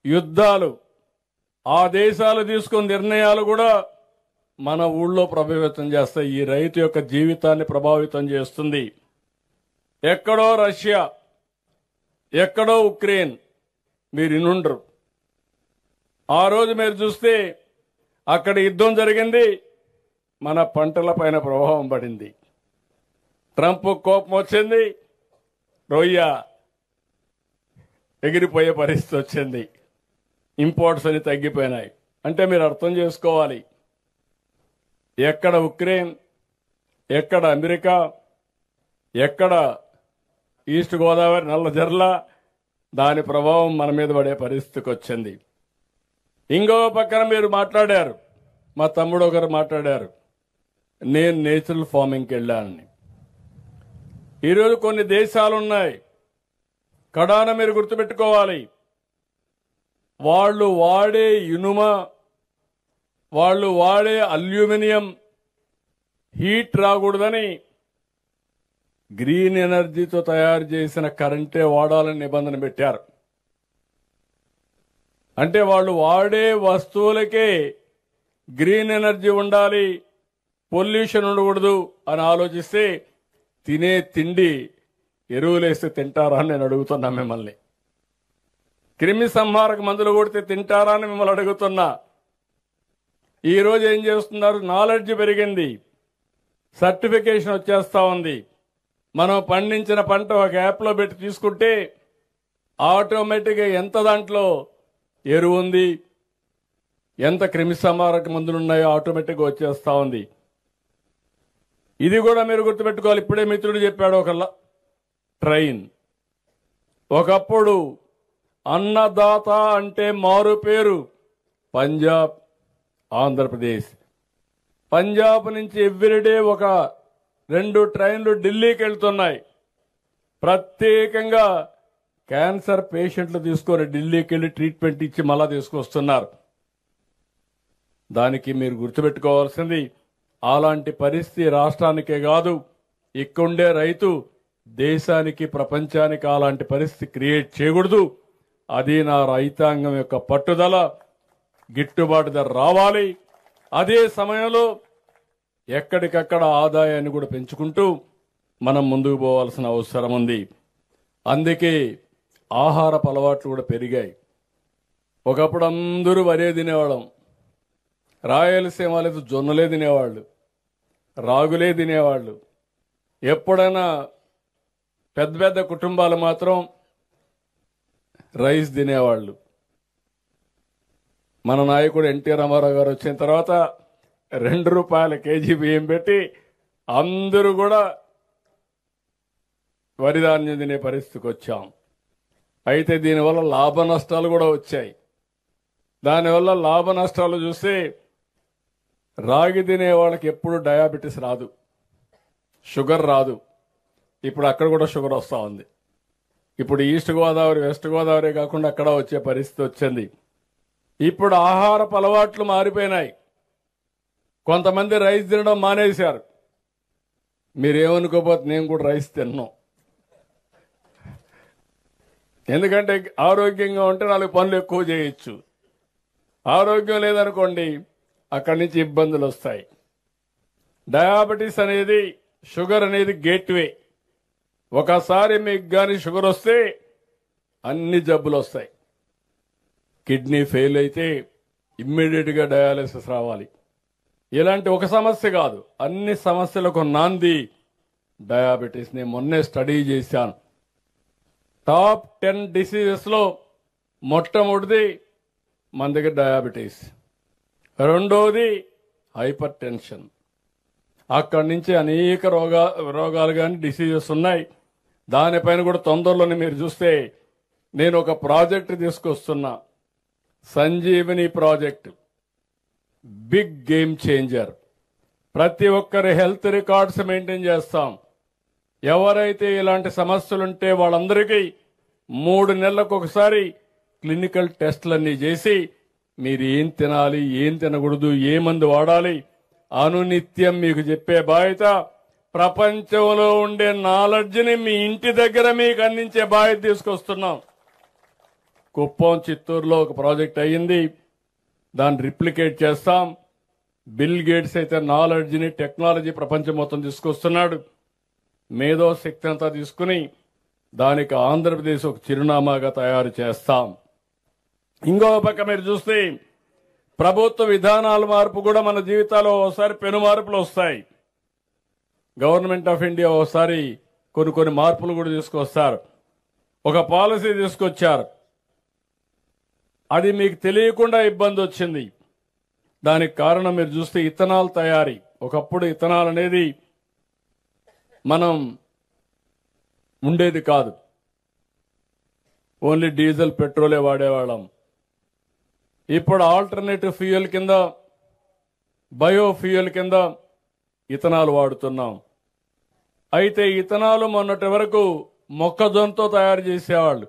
Speaker 1: యుద్ధాలు, ఆ దేశాలు తీసుకున్న నిర్ణయాలు కూడా మన ఊళ్ళో ప్రభావితం చేస్తాయి. ఈ రైతు యొక్క జీవితాన్ని ప్రభావితం చేస్తుంది. ఎక్కడో రష్యా, ఎక్కడో ఉక్రెయిన్, మీరు ఇనుండరు. ఆ రోజు మీరు చూస్తే అక్కడ యుద్ధం జరిగింది, మన పంటల పైన ప్రభావం పడింది. ట్రంప్ కోపం వచ్చింది, రొయ్య ఎగిరిపోయే పరిస్థితి వచ్చింది. ఇంపోర్ట్స్ అని తగ్గిపోయినాయి. అంటే మీరు అర్థం చేసుకోవాలి, ఎక్కడ ఉక్రెయిన్, ఎక్కడ అమెరికా, ఎక్కడ ఈస్ట్ గోదావరి, నల్లజర్ల, దాని ప్రభావం మన మీద పడే పరిస్థితికి వచ్చింది. ఇంకో పక్కన మీరు మాట్లాడారు, మా తమ్ముడు ఒకరు మాట్లాడారు, నేను నేచురల్ ఫార్మింగ్కి వెళ్ళానని. ఈరోజు కొన్ని దేశాలున్నాయి, కడాన మీరు గుర్తుపెట్టుకోవాలి, వాళ్ళు వాడే ఇనుమ, వాళ్ళు వాడే అల్యూమినియం హీట్ రాకూడదని గ్రీన్ ఎనర్జీతో తయారు చేసిన కరెంటే వాడాలని నిబంధన పెట్టారు. అంటే వాళ్ళు వాడే వస్తువులకే గ్రీన్ ఎనర్జీ ఉండాలి, పొల్యూషన్ ఉండకూడదు అని ఆలోచిస్తే తినే తిండి ఎరువులేస్తే తింటారా అని నేను అడుగుతున్నా మిమ్మల్ని. క్రిమి సంహారక మందులు కొడితే తింటారా అని మిమ్మల్ని అడుగుతున్నా. ఈరోజు ఏం చేస్తున్నారు? నాలెడ్జ్ పెరిగింది, సర్టిఫికేషన్ వచ్చేస్తా ఉంది. మనం పండించిన పంట ఒక యాప్లో పెట్టి తీసుకుంటే ఆటోమేటిక్గా ఎంత దాంట్లో ఎరువు ఉంది, ఎంత క్రిమి సంహారక మందులు ఉన్నాయో ఆటోమేటిక్గా వచ్చేస్తా ఉంది. ఇది కూడా మీరు గుర్తుపెట్టుకోవాలి. ఇప్పుడే మిత్రుడు చెప్పాడు ఒక ట్రైన్. ఒకప్పుడు అన్నదాత అంటే మారు పేరు పంజాబ్, ఆంధ్రప్రదేశ్. పంజాబ్ నుంచి ఎవ్రీడే ఒక 2 ట్రైన్లు ఢిల్లీకి వెళ్తున్నాయి. ప్రత్యేకంగా క్యాన్సర్ పేషెంట్లు తీసుకొని ఢిల్లీకి వెళ్లి ట్రీట్మెంట్ ఇచ్చి మళ్ళా తీసుకొస్తున్నారు. దానికి మీరు గుర్తుపెట్టుకోవాల్సింది, అలాంటి పరిస్థితి రాష్ట్రానికే కాదు, ఇక్కడుండే రైతు దేశానికి, ప్రపంచానికి అలాంటి పరిస్థితి క్రియేట్ చేయకూడదు. అది నా రైతాంగం యొక్క పట్టుదల. గిట్టుబాటు ధర రావాలి. అదే సమయంలో ఎక్కడికక్కడ ఆదాయాన్ని కూడా పెంచుకుంటూ మనం ముందుకు పోవాల్సిన అవసరం ఉంది. అందుకే ఆహారపు అలవాట్లు కూడా పెరిగాయి. ఒకప్పుడు అందరూ వరే తినేవాళ్ళం, రాయలసీమ లేదు జొన్నలే తినేవాళ్ళు, రాగులే తినేవాళ్ళు. ఎప్పుడైనా పెద్ద పెద్ద కుటుంబాలు మాత్రం రైస్ తినేవాళ్ళు. మన నాయకుడు ఎన్టీ రామారావు గారు వచ్చిన తర్వాత ₹2 కేజీ బియ్యం పెట్టి అందరూ కూడా వరి ధాన్యం తినే పరిస్థితికి వచ్చాం. అయితే దీనివల్ల లాభ నష్టాలు కూడా వచ్చాయి. దానివల్ల లాభ నష్టాలు చూస్తే రాగి తినే వాళ్ళకి ఎప్పుడు డయాబెటీస్ రాదు, షుగర్ రాదు. ఇప్పుడు అక్కడ కూడా షుగర్ వస్తూ ఉంది. ఇప్పుడు ఈస్ట్ గోదావరి, వెస్ట్ గోదావరి కాకుండా అక్కడ వచ్చే పరిస్థితి వచ్చింది. ఇప్పుడు ఆహారపు అలవాట్లు మారిపోయినాయి. కొంతమంది రైస్ తినడం మానేశారు. మీరేమనుకోపోతే నేను కూడా రైస్ తిన్నాను. ఎందుకంటే ఆరోగ్యంగా ఉంటే 4 పనులు ఎక్కువ చేయొచ్చు. ఆరోగ్యం లేదనుకోండి అక్కడి నుంచి ఇబ్బందులు వస్తాయి. డయాబెటీస్ అనేది, షుగర్ అనేది గేట్వే. ఒకసారి మీకు కానీ షుగర్ వస్తే అన్ని జబ్బులు వస్తాయి. కిడ్నీ ఫెయిల్ అయితే ఇమ్మీడియట్ గా డయాలసిస్ రావాలి. ఇలాంటి ఒక సమస్య కాదు, అన్ని సమస్యలకు నాంది డయాబెటీస్. నేను మొన్నే స్టడీ చేశాను. టాప్ 10 డిసీజెస్ లో మొట్టమొదటిది మన దగ్గర డయాబెటీస్, రెండోది హైపర్ టెన్షన్. అక్కడి నుంచి అనేక రోగాలు కానీ డిసీజెస్ ఉన్నాయి. దానిపైన కూడా తొందరలోనే మీరు చూస్తే నేను ఒక ప్రాజెక్ట్ తీసుకొస్తున్నా, Sanjeevani project. Big game changer. ప్రతి ఒక్కరి హెల్త్ రికార్డ్స్ మెయింటైన్ చేస్తాం. ఎవరైతే ఇలాంటి సమస్యలుంటే వాళ్ళందరికీ 3 నెలలకు ఒకసారి క్లినికల్ టెస్టులన్నీ చేసి మీరు ఏం తినాలి, ఏం తినకూడదు, ఏ మందు వాడాలి అనునిత్యం మీకు చెప్పే బాధ్యత, ప్రపంచంలో ఉండే నాలెడ్జ్ని మీ ఇంటి దగ్గర మీకు అందించే బాధ్యత తీసుకొస్తున్నాం. కుప్పం, చిత్తూరులో ఒక ప్రాజెక్ట్ అయ్యింది, దాన్ని రిప్లికేట్ చేస్తాం. బిల్ గేట్స్ అయితే నాలెడ్జ్ని, టెక్నాలజీ ప్రపంచం మొత్తం తీసుకొస్తున్నాడు. మేధో శక్తి అంతా తీసుకుని దానికి ఆంధ్రప్రదేశ్ ఒక చిరునామాగా తయారు చేస్తాం. ఇంకో పక్క మీరు చూస్తే ప్రభుత్వ విధానాల మార్పు కూడా మన జీవితాల్లో ఒకసారి పెను మార్పులు వస్తాయి. గవర్నమెంట్ ఆఫ్ ఇండియా ఒకసారి కొన్ని మార్పులు కూడా తీసుకొస్తారు. ఒక పాలసీ తీసుకొచ్చారు, అది మీకు తెలియకుండా ఇబ్బంది వచ్చింది. దానికి కారణం మీరు చూస్తే ఇథనాల్ తయారీ. ఒకప్పుడు ఇథనాల్ అనేది మనం ఉండేది కాదు, ఓన్లీ డీజిల్, పెట్రోలే వాడేవాళ్ళం. ఇప్పుడు ఆల్టర్నేటివ్ ఫ్యూయల్ కింద, బయోఫ్యూయల్ కింద ఇథనాల్ వాడుతున్నాం. అయితే ఇథనాల్ మొన్నటి వరకు మొక్కజొన్నతో తయారు చేసేవాళ్ళు.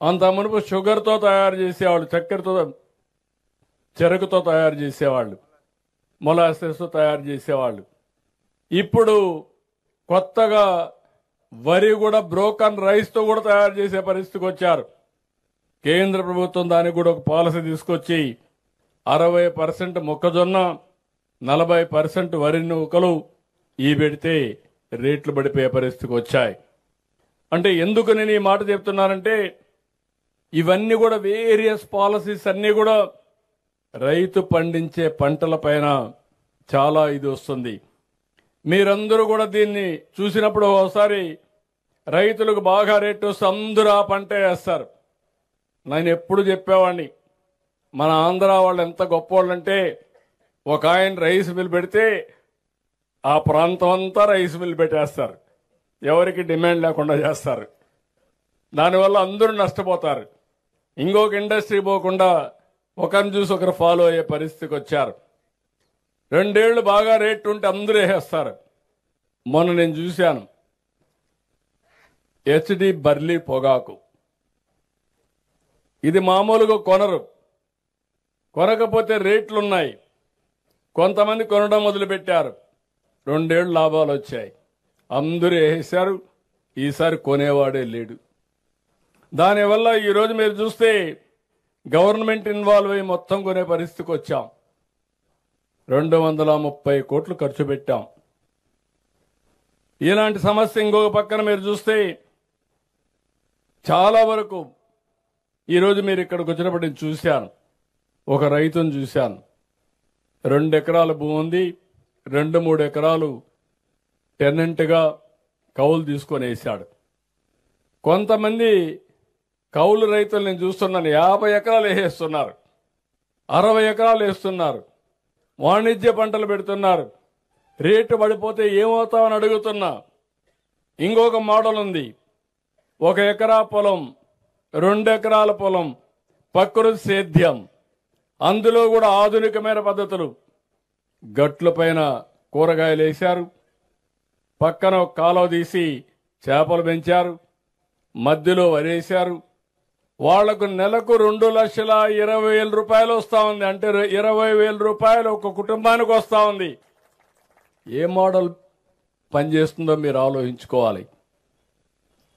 Speaker 1: అంత మునుపు షుగర్తో తయారు చేసేవాళ్ళు, చక్కెరతో, చెరుకుతో తయారు చేసేవాళ్ళు, మొలాసెస్తో తయారు చేసేవాళ్ళు. ఇప్పుడు కొత్తగా వరి కూడా బ్రోకన్ రైస్తో కూడా తయారు చేసే పరిస్థితికి వచ్చారు. కేంద్ర ప్రభుత్వం దానికి కూడా ఒక పాలసీ తీసుకొచ్చి 60% మొక్కజొన్న, 40% వరి నూకలు ఈ పెడితే రేట్లు పడిపోయే పరిస్థితికి వచ్చాయి. అంటే ఎందుకు నేను ఈ మాట చెప్తున్నానంటే ఇవన్నీ కూడా వేరియస్ పాలసీస్ అన్నీ కూడా రైతు పండించే పంటల పైన చాలా ఇది వస్తుంది. మీరందరూ కూడా దీన్ని చూసినప్పుడు ఒకసారి రైతులకు బాగా రేటు వస్తే అందరూ ఆ పంట వేస్తారు. నేను ఎప్పుడు చెప్పేవాడిని, మన ఆంధ్ర వాళ్ళు ఎంత గొప్పవాళ్ళంటే ఒక ఆయన రైస్ మిల్ పెడితే ఆ ప్రాంతం అంతా రైస్ మిల్ పెట్టేస్తారు, ఎవరికి డిమాండ్ లేకుండా చేస్తారు. దానివల్ల అందరూ నష్టపోతారు. ఇంకొక ఇండస్ట్రీ పోకుండా ఒకరిని చూసి ఒకరు ఫాలో అయ్యే పరిస్థితికి వచ్చారు. 2 ఏళ్లు బాగా రేటు ఉంటే అందరూ వేసేస్తారు. మొన్న నేను చూశాను హెచ్డి బర్లీ పొగాకు, ఇది మామూలుగా కొనరు, కొనకపోతే రేట్లున్నాయి. కొంతమంది కొనడం మొదలుపెట్టారు. 2 ఏళ్ళు లాభాలు వచ్చాయి, అందరూ వేసారు. ఈసారి కొనేవాడే లేడు. దానివల్ల ఈరోజు మీరు చూస్తే గవర్నమెంట్ ఇన్వాల్వ్ అయ్యి మొత్తం కొనే పరిస్థితికి వచ్చాం. 230 కోట్లు ఖర్చు పెట్టాం. ఇలాంటి సమస్య ఇంకొక పక్కన మీరు చూస్తే చాలా వరకు ఈరోజు మీరు ఇక్కడికి వచ్చినప్పుడు నేను చూశాను, ఒక రైతును చూశాను. 2 ఎకరాల భూమి ఉంది, 2-3 ఎకరాలు టెనెంట్గా కౌలు తీసుకొని వేశాడు. కొంతమంది కౌలు రైతులు నేను చూస్తున్నాను 50 ఎకరాలు వేసేస్తున్నారు, 60 ఎకరాలు వేస్తున్నారు, వాణిజ్య పంటలు పెడుతున్నారు. రేటు పడిపోతే ఏమవుతామని అడుగుతున్నా. ఇంకొక మోడల్ ఉంది, 1 ఎకరా పొలం, 2 ఎకరాల పొలం, ప్రకృతి సేద్యం, అందులో కూడా ఆధునికమైన పద్ధతులు. గట్ల పైన కూరగాయలు వేశారు, పక్కన ఒక కాలువ తీసి చేపలు పెంచారు, మధ్యలో వరేశారు. వాళ్లకు నెలకు 2,20,000 రూపాయలు వస్తా ఉంది. అంటే 20,000 రూపాయలు ఒక కుటుంబానికి వస్తా ఉంది. ఏ మోడల్ పనిచేస్తుందో మీరు ఆలోచించుకోవాలి.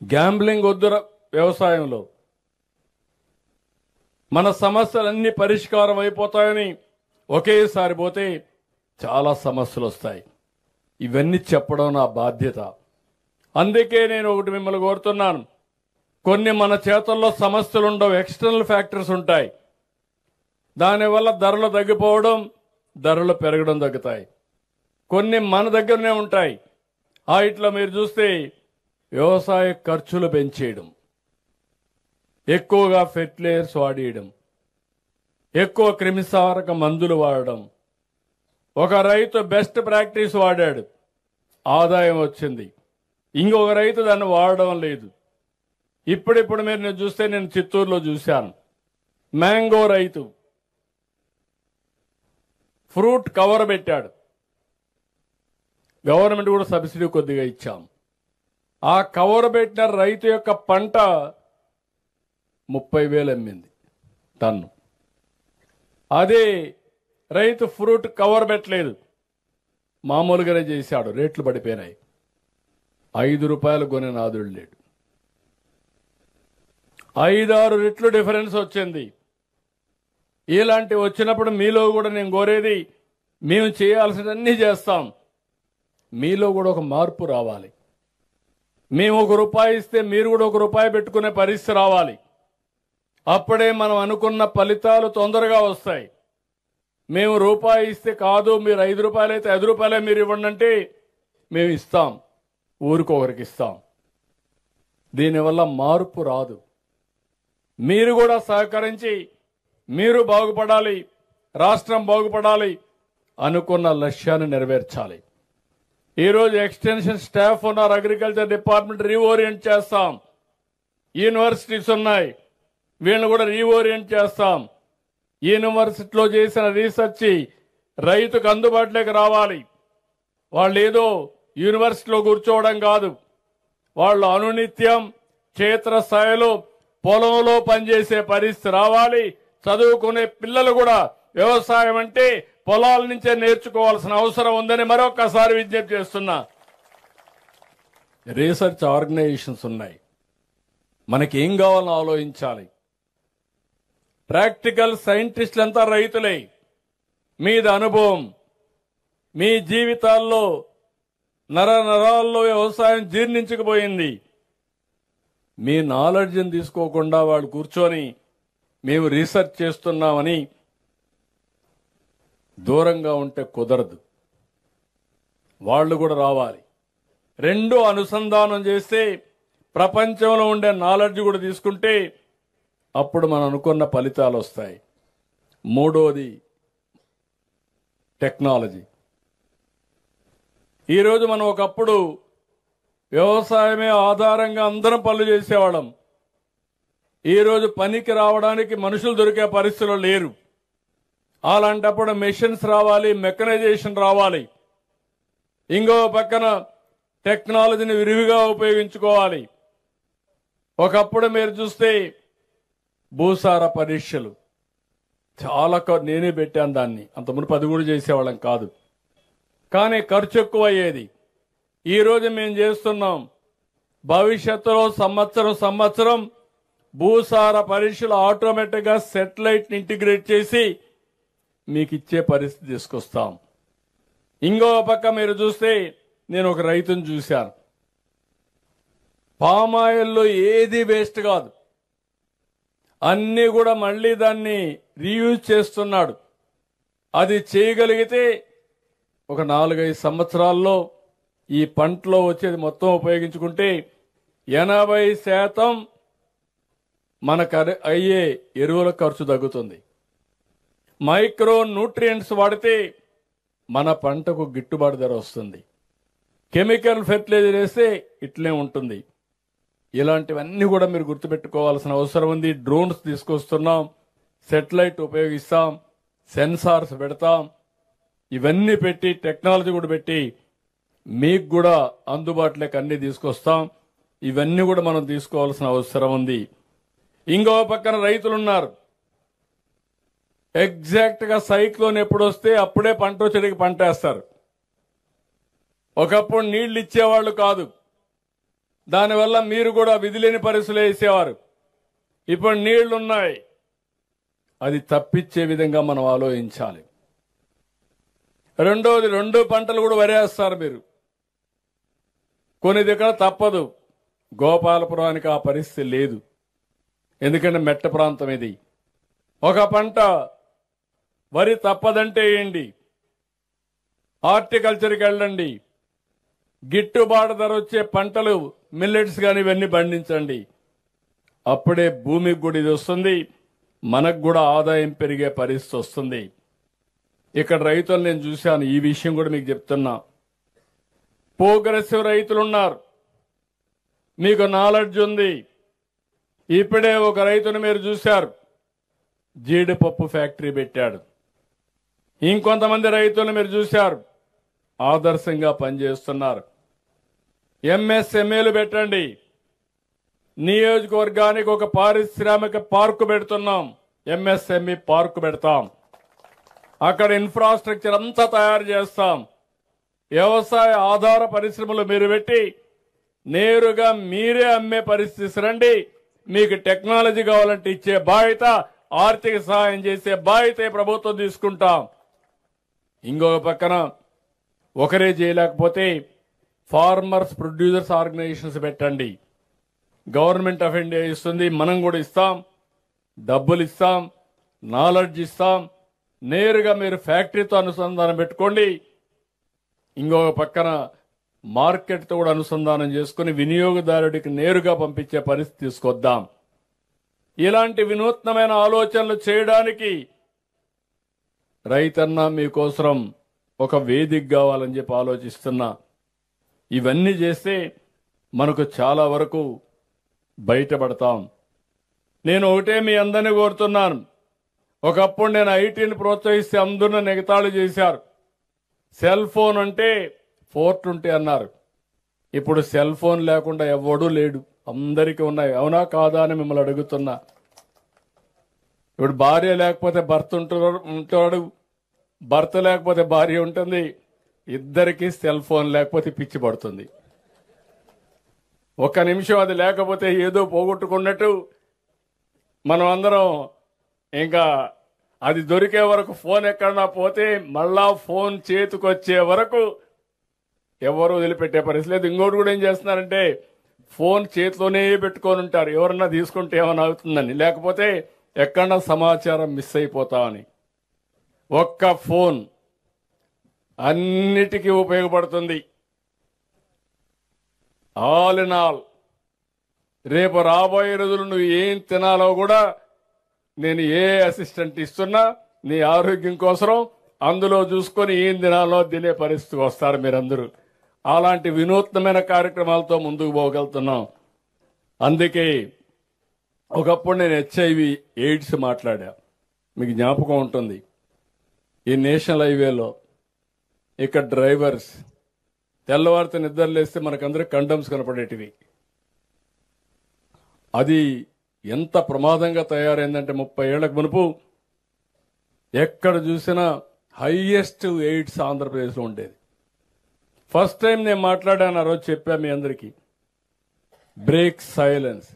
Speaker 1: గ్యాంబ్లింగ్ వద్దు వ్యవసాయంలో. మన సమస్యలన్నీ పరిష్కారం అయిపోతాయని ఒకేసారి పోతే చాలా సమస్యలు వస్తాయి. ఇవన్నీ చెప్పడం నా బాధ్యత. అందుకే నేను ఒకటి మిమ్మల్ని కోరుతున్నాను, కొన్ని మన చేతుల్లో సమస్యలు ఉండవు, ఎక్స్టర్నల్ ఫ్యాక్టర్స్ ఉంటాయి. దానివల్ల ధరలు తగ్గిపోవడం, ధరలు పెరగడం తగ్గుతాయి. కొన్ని మన దగ్గరనే ఉంటాయి. ఇట్లా మీరు చూస్తే వ్యవసాయ ఖర్చులు పెంచేయడం, ఎక్కువగా ఫెర్టిలైజర్స్ వాడేయడం, ఎక్కువ క్రిమిసంహారక మందులు వాడడం. ఒక రైతు బెస్ట్ ప్రాక్టీస్ వాడాడు, ఆదాయం వచ్చింది. ఇంకొక రైతు దాన్ని వాడడం లేదు. ఇప్పుడిప్పుడు మీరు చూస్తే నేను చిత్తూరులో చూశాను, మ్యాంగో రైతు ఫ్రూట్ కవర్ పెట్టాడు. గవర్నమెంట్ కూడా సబ్సిడీ కొద్దిగా ఇచ్చాం. ఆ కవర్ పెట్టిన రైతు యొక్క పంట 30,000 అమ్మింది టన్ను. అదే రైతు ఫ్రూట్ కవర్ పెట్టలేదు, మామూలుగానే చేశాడు, రేట్లు పడిపోయినాయి. 5 రూపాయలు కొనే నాదుడు లేడు. 5-6 రెట్లు డిఫరెన్స్ వచ్చింది. ఇలాంటివి వచ్చినప్పుడు మీలో కూడా నేను కోరేది, మేము చేయాల్సినవన్నీ చేస్తాం, మీలో కూడా ఒక మార్పు రావాలి. మేము 1 రూపాయి ఇస్తే మీరు కూడా 1 రూపాయి పెట్టుకునే పరిస్థితి రావాలి. అప్పుడే మనం అనుకున్న ఫలితాలు తొందరగా వస్తాయి. మేము రూపాయి ఇస్తే కాదు, మీరు 5 రూపాయలు అయితే 5 రూపాయలే మీరు ఇవ్వండి అంటే మేము ఇస్తాం, ఊరికొకరికి ఇస్తాం. దీనివల్ల మార్పు రాదు. మీరు కూడా సహకరించి మీరు బాగుపడాలి, రాష్ట్రం బాగుపడాలి, అనుకున్న లక్ష్యాన్ని నెరవేర్చాలి. ఈరోజు ఎక్స్టెన్షన్ స్టాఫ్ ఉన్నారు, అగ్రికల్చర్ డిపార్ట్మెంట్ రీఓరియంట్ చేస్తాం. యూనివర్సిటీస్ ఉన్నాయి, వీళ్ళని కూడా రీఓరియంట్ చేస్తాం. యూనివర్సిటీలో చేసిన రీసెర్చ్ రైతుకు అందుబాటులోకి రావాలి. వాళ్ళు ఏదో యూనివర్సిటీలో కూర్చోవడం కాదు, వాళ్ళు అనునిత్యం క్షేత్రస్థాయిలో పొలంలో పనిచేసే పరిస్థితి రావాలి. చదువుకునే పిల్లలు కూడా వ్యవసాయం అంటే పొలాల నుంచే నేర్చుకోవాల్సిన అవసరం ఉందని మరొకసారి విజ్ఞప్తి చేస్తున్నా. రీసెర్చ్ ఆర్గనైజేషన్స్ ఉన్నాయి. మనకి ఏం కావాలని ఆలోచించాలి. ప్రాక్టికల్ సైంటిస్టులంతా రైతులే. మీద అనుభవం, మీ జీవితాల్లో నరాల్లో వ్యవసాయం జీర్ణించుకుపోయింది. మీ నాలెడ్జ్ని తీసుకోకుండా వాళ్ళు కూర్చొని మేము రీసెర్చ్ చేస్తున్నామని దూరంగా ఉంటే కుదరదు. వాళ్ళు కూడా రావాలి. రెండు అనుసంధానం చేస్తే ప్రపంచంలో ఉండే నాలెడ్జ్ కూడా తీసుకుంటే అప్పుడు మనం అనుకున్న ఫలితాలు వస్తాయి. మూడోది టెక్నాలజీ. ఈరోజు మనం ఒకప్పుడు వ్యవసాయమే ఆధారంగా అందరం పనులు చేసేవాళ్ళం. ఈరోజు పనికి రావడానికి మనుషులు దొరికే పరిస్థితులు లేరు. అలాంటప్పుడు మెషిన్స్ రావాలి, మెకనైజేషన్ రావాలి. ఇంకో పక్కన టెక్నాలజీని విరివిగా ఉపయోగించుకోవాలి. ఒకప్పుడు మీరు చూస్తే భూసార పరీక్షలు చాలా నేనే పెట్టాను దాన్ని. అంత మునుపు అది కూడా చేసేవాళ్ళం కాదు, కానీ ఖర్చు ఎక్కువ అయ్యేది. ఈరోజు మేము చేస్తున్నాం. భవిష్యత్తులో సంవత్సరం భూసార పరీక్షలు ఆటోమేటిక్గా సెటిలైట్ ఇంటిగ్రేట్ చేసి మీకు ఇచ్చే పరిస్థితి తీసుకొస్తాం. ఇంకో పక్క మీరు చూస్తే నేను ఒక రైతును చూశాను. పామాయిల్లో ఏది వేస్ట్ కాదు, అన్నీ కూడా మళ్ళీ దాన్ని రీయూజ్ చేస్తున్నాడు. అది చేయగలిగితే ఒక 4-5 సంవత్సరాల్లో ఈ పంటలో వచ్చేది మొత్తం ఉపయోగించుకుంటే 80% మనకు అయ్యే ఎరువుల ఖర్చు తగ్గుతుంది. మైక్రో న్యూట్రియంట్స్ వాడితే మన పంటకు గిట్టుబాటు ధర వస్తుంది. కెమికల్ ఫెర్టిలైజర్ వేస్తే ఇట్లే ఉంటుంది. ఇలాంటివన్నీ కూడా మీరు గుర్తుపెట్టుకోవాల్సిన అవసరం ఉంది. డ్రోన్స్ తీసుకొస్తున్నాం, సెటిలైట్ ఉపయోగిస్తాం, సెన్సార్స్ పెడతాం. ఇవన్నీ పెట్టి టెక్నాలజీ కూడా పెట్టి మీకు కూడా అందుబాటులోకి అన్ని తీసుకొస్తాం. ఇవన్నీ కూడా మనం తీసుకోవాల్సిన అవసరం ఉంది. ఇంకో పక్కన రైతులున్నారు. ఎగ్జాక్ట్ గా సైక్లోన్ ఎప్పుడు వస్తే అప్పుడే పంట వచ్చేటికి పంట వేస్తారు. ఒకప్పుడు నీళ్లు ఇచ్చేవాళ్ళు కాదు, దానివల్ల మీరు కూడా విధిలేని పరిస్థితులు వేసేవారు. ఇప్పుడు నీళ్లున్నాయి, అది తప్పించే విధంగా మనం ఆలోచించాలి. రెండోది, 2 పంటలు కూడా వరేస్తారు మీరు. కొన్ని దగ్గర తప్పదు. గోపాలపురానికి ఆ పరిస్థితి లేదు, ఎందుకంటే మెట్ట ప్రాంతం ఇది. ఒక పంట వరి తప్పదంటే ఏంటి, హార్టికల్చర్కి వెళ్ళండి. గిట్టుబాటు ధర వచ్చే పంటలు మిల్లెట్స్ కానీ ఇవన్నీ పండించండి. అప్పుడే భూమికి కూడా ఇది వస్తుంది, మనకు కూడా ఆదాయం పెరిగే పరిస్థితి వస్తుంది. ఇక్కడ రైతులు నేను చూశాను, ఈ విషయం కూడా మీకు చెప్తున్నా. ప్రోగ్రెసివ్ రైతులున్నారు, మీకు నాలెడ్జ్ ఉంది. ఇప్పుడే ఒక రైతును మీరు చూశారు, జీడిపప్పు ఫ్యాక్టరీ పెట్టాడు. ఇంకొంతమంది రైతులను మీరు చూశారు, ఆదర్శంగా పనిచేస్తున్నారు. ఎంఎస్ఎంఏలు పెట్టండి. నియోజకవర్గానికి ఒక పారిశ్రామిక పార్కు పెడుతున్నాం, ఎంఎస్ఎంఈ పార్కు పెడతాం. అక్కడ ఇన్ఫ్రాస్ట్రక్చర్ అంతా తయారు చేస్తాం. వ్యవసాయ ఆధార పరిశ్రమలు మీరు పెట్టి నేరుగా మీరే అమ్మే పరిస్థితి రండి. మీకు టెక్నాలజీ కావాలంటే ఇచ్చే బాధ్యత, ఆర్థిక సహాయం చేసే బాధ్యత ప్రభుత్వం తీసుకుంటాం. ఇంకొక పక్కన ఒకరే చేయలేకపోతే ఫార్మర్స్ ప్రొడ్యూసర్స్ ఆర్గనైజేషన్స్ పెట్టండి. గవర్నమెంట్ ఆఫ్ ఇండియా ఇస్తుంది, మనం కూడా ఇస్తాం. డబ్బులు ఇస్తాం, నాలెడ్జ్ ఇస్తాం. నేరుగా మీరు ఫ్యాక్టరీతో అనుసంధానం పెట్టుకోండి. ఇంకొక పక్కన మార్కెట్తో కూడా అనుసంధానం చేసుకుని వినియోగదారుడికి నేరుగా పంపించే పరిస్థితి తీసుకొద్దాం. ఇలాంటి వినూత్నమైన ఆలోచనలు చేయడానికి రైతన్న మీకోసం ఒక వేదిక కావాలని చెప్పి ఆలోచిస్తున్నా. ఇవన్నీ చేస్తే మనకు చాలా వరకు బయటపడతాం. నేను ఒకటే మీ అందరినీ కోరుతున్నాను. ఒకప్పుడు నేను ఐటీని ప్రోత్సహిస్తే అందరూ నెగతాళి చేశారు. సెల్ ఫోన్ అంటే 420 అన్నారు. ఇప్పుడు సెల్ ఫోన్ లేకుండా ఎవడూ లేడు. అందరికీ ఉన్నాయి. అవునా కాదా అని మిమ్మల్ని అడుగుతున్నా. ఇప్పుడు భార్య లేకపోతే భర్త ఉంటాడు, భర్త లేకపోతే భార్య ఉంటుంది, ఇద్దరికి సెల్ ఫోన్ లేకపోతే పిచ్చి పడుతుంది. ఒక్క నిమిషం అది లేకపోతే ఏదో పోగొట్టుకున్నట్టు మనం అందరం ఇంకా అది దొరికే వరకు, ఫోన్ ఎక్కడన్నా పోతే మళ్ళా ఫోన్ చేతికొచ్చే వరకు ఎవరు వదిలిపెట్టే పరిస్థితి లేదు. ఇంకోటి కూడా ఏం చేస్తున్నారంటే ఫోన్ చేతిలోనే పెట్టుకొని ఉంటారు, ఎవరన్నా తీసుకుంటే ఏమైనా అవుతుందని, లేకపోతే ఎక్కడన్నా సమాచారం మిస్ అయిపోతామని. ఒక్క ఫోన్ అన్నిటికీ ఉపయోగపడుతుంది. ఆల్ ఇన్ ఆల్ రేపు రాబోయే రోజులు నువ్వు ఏం తినాలో కూడా నేను ఏ అసిస్టెంట్ ఇస్తున్నా నీ ఆరోగ్యం కోసం అందులో చూసుకొని ఏం తినాలో తినే పరిస్థితికి వస్తారు మీరందరూ. అలాంటి వినూత్నమైన కార్యక్రమాలతో ముందుకు పోగలుగుతున్నాం. అందుకే ఒకప్పుడు నేను HIV ఎయిడ్స్ మాట్లాడా, మీకు జ్ఞాపకం ఉంటుంది. ఈ నేషనల్ హైవేలో ఇక్కడ డ్రైవర్స్ తెల్లవారితో నిద్రలేస్తే మనకందరికి కండమ్స్ కనపడేటివి. అది ఎంత ప్రమాదంగా తయారైందంటే 30 ఏళ్లకు మునుపు ఎక్కడ చూసినా హైయెస్ట్ ఎయిడ్స్ ఆంధ్రప్రదేశ్లో ఉండేది. ఫస్ట్ టైం నేను మాట్లాడాను, ఆ రోజు చెప్పా మీ అందరికీ, బ్రేక్ సైలెన్స్,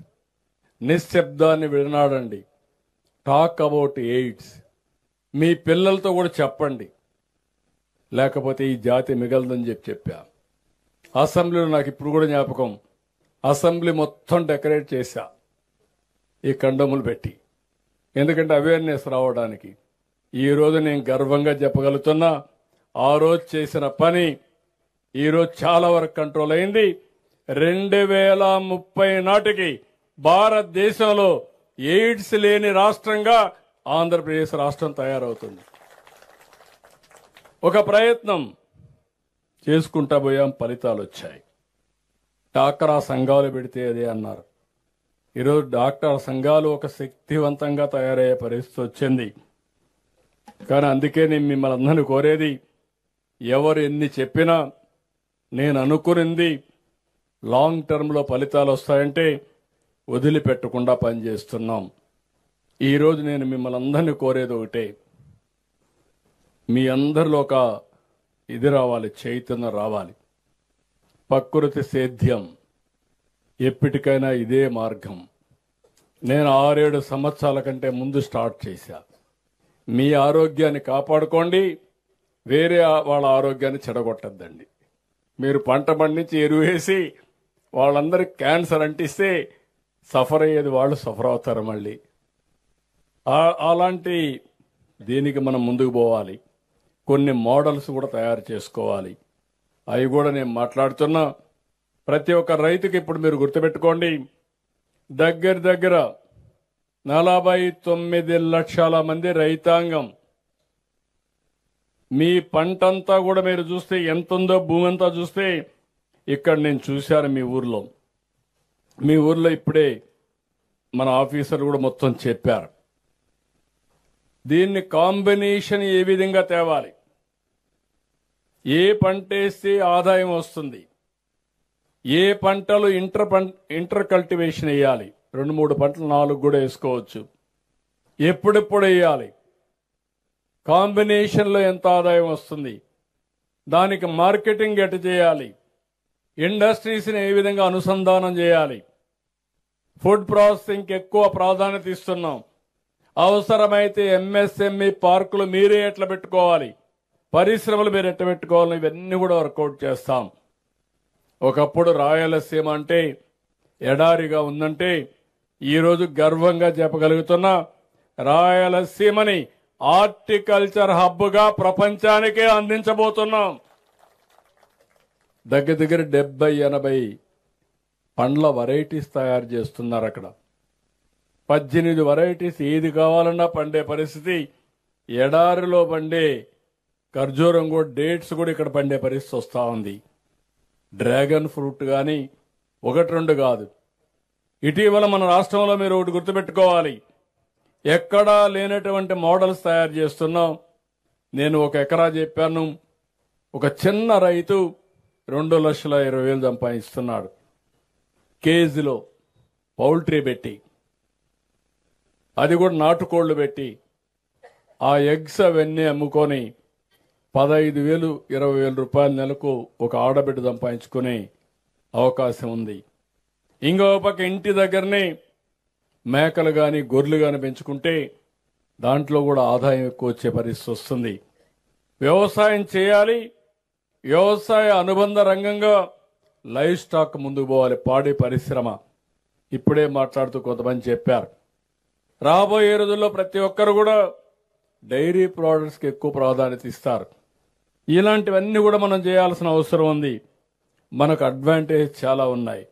Speaker 1: నిశ్శబ్దాన్ని విడనాడండి, టాక్ అబౌట్ ఎయిడ్స్, మీ పిల్లలతో కూడా చెప్పండి, లేకపోతే ఈ జాతి మిగలదని చెప్పా. అసెంబ్లీలో నాకు ఇప్పుడు కూడా జ్ఞాపకం, అసెంబ్లీ మొత్తం డెకరేట్ చేశా ఈ కండములు పెట్టి, ఎందుకంటే అవేర్నెస్ రావడానికి. ఈ రోజు నేను గర్వంగా చెప్పగలుగుతున్నా, ఆ రోజు చేసిన పని ఈ రోజు చాలా వరకు కంట్రోల్ అయింది. 2030 నాటికి భారతదేశంలో ఎయిడ్స్ లేని రాష్ట్రంగా ఆంధ్రప్రదేశ్ రాష్ట్రం తయారవుతుంది. ఒక ప్రయత్నం చేసుకుంటా పోయాం, ఫలితాలు వచ్చాయి. డాక్టరా సంఘాలు పెడితే అదే అన్నారు. ఈరోజు డాక్టర్ సంఘాలు ఒక శక్తివంతంగా తయారయ్యే పరిస్థితి వచ్చింది. కానీ అందుకే నేను మిమ్మల్ని అందరినీ కోరేది, ఎవరు ఎన్ని చెప్పినా నేను అనుకునింది లాంగ్ టర్మ్లో ఫలితాలు వస్తాయంటే వదిలిపెట్టకుండా పనిచేస్తున్నాం. ఈరోజు నేను మిమ్మల్ని అందరినీ కోరేది ఒకటే, మీ అందరిలో ఒక ఇది రావాలి, చైతన్యం రావాలి. ప్రకృతి సేద్యం ఎప్పటికైనా ఇదే మార్గం. నేను 6-7 సంవత్సరాల కంటే ముందు స్టార్ట్ చేశా. మీ ఆరోగ్యాన్ని కాపాడుకోండి, వేరే వాళ్ళ ఆరోగ్యాన్ని చెడగొట్టద్దండి. మీరు పంట పండించి ఎరువు వేసి వాళ్ళందరికీ క్యాన్సర్ అంటిస్తే సఫర్ అయ్యేది వాళ్ళు సఫర్ అవుతారు మళ్ళీ. అలాంటి దీనికి మనం ముందుకు పోవాలి. కొన్ని మోడల్స్ కూడా తయారు చేసుకోవాలి. అవి కూడా నేను మాట్లాడుతున్నా. ప్రతి ఒక్క రైతుకి ఇప్పుడు మీరు గుర్తుపెట్టుకోండి, దగ్గర 49 లక్షల మంది రైతాంగం. మీ పంటంతా కూడా మీరు చూస్తే ఎంత ఉందో, భూమి అంతా చూస్తే ఇక్కడ నేను చూశాను మీ ఊర్లో ఇప్పుడే మన ఆఫీసర్ కూడా మొత్తం చెప్పారు. దీన్ని కాంబినేషన్ ఏ విధంగా తేవాలి, ఏ పంట వేస్తే ఆదాయం వస్తుంది, ఏ పంటలు ఇంటర్ కల్టివేషన్ వేయాలి, 2-3 పంటలు 4 కూడా వేసుకోవచ్చు, ఎప్పుడెప్పుడు వేయాలి, కాంబినేషన్లో ఎంత ఆదాయం వస్తుంది, దానికి మార్కెటింగ్ ఎటు చేయాలి, ఇండస్ట్రీస్ని ఏ విధంగా అనుసంధానం చేయాలి, ఫుడ్ ప్రాసెసింగ్కి ఎక్కువ ప్రాధాన్యత ఇస్తున్నాం. అవసరమైతే MSME పార్కులు మీరే ఎట్లా పెట్టుకోవాలి, పరిశ్రమలు మీరు ఎట్లా పెట్టుకోవాలి, ఇవన్నీ కూడా వర్కౌట్ చేస్తాం. ఒకప్పుడు రాయలసీమ అంటే ఎడారిగా ఉందంటే ఈరోజు గర్వంగా చెప్పగలుగుతున్నా, రాయలసీమని హార్టికల్చర్ హబ్గా ప్రపంచానికే అందించబోతున్నాం. దగ్గర 70-80 పండ్ల వెరైటీస్ తయారు చేస్తున్నారు అక్కడ. 18 వెరైటీస్ ఏది కావాలన్నా పండే పరిస్థితి. ఎడారిలో పండే ఖర్జూరం కూడా, డేట్స్ కూడా ఇక్కడ పండే పరిస్థితి వస్తూ ఉంది. డ్రాగన్ ఫ్రూట్ కానీ 1-2 కాదు. ఇటీవల మన రాష్ట్రంలో మీరు ఒకటి గుర్తుపెట్టుకోవాలి, ఎక్కడా లేనటువంటి మోడల్స్ తయారు చేస్తున్నాం. నేను 1 ఎకరా చెప్పాను, ఒక చిన్న రైతు 2,20,000 సంపాదిస్తున్నాడు. కేజీలో పౌల్ట్రీ పెట్టి, అది కూడా నాటుకోళ్లు పెట్టి ఆ ఎగ్స్ అవన్నీ అమ్ముకొని 15,000 20,000 రూపాయల నెలకు ఒక ఆడబిడ్డ సంపాదించుకునే అవకాశం ఉంది. ఇంకో పక్క ఇంటి దగ్గరనే మేకలు గాని గొర్రెలు గాని పెంచుకుంటే దాంట్లో కూడా ఆదాయం ఎక్కువ వచ్చే పరిస్థితి వస్తుంది. వ్యవసాయం చేయాలి. వ్యవసాయ అనుబంధ రంగంగా లైవ్ స్టాక్ ముందుకు పోవాలి. పాడి పరిశ్రమ ఇప్పుడే మాట్లాడుతూ కొంతమంది చెప్పారు. రాబోయే రోజుల్లో ప్రతి ఒక్కరు కూడా డైరీ ప్రోడక్ట్స్కి ఎక్కువ ప్రాధాన్యత ఇస్తారు. ఇలాంటివన్నీ కూడా మనం చేయాల్సిన అవసరం ఉంది. మనకు అడ్వాంటేజ్ చాలా ఉన్నాయి.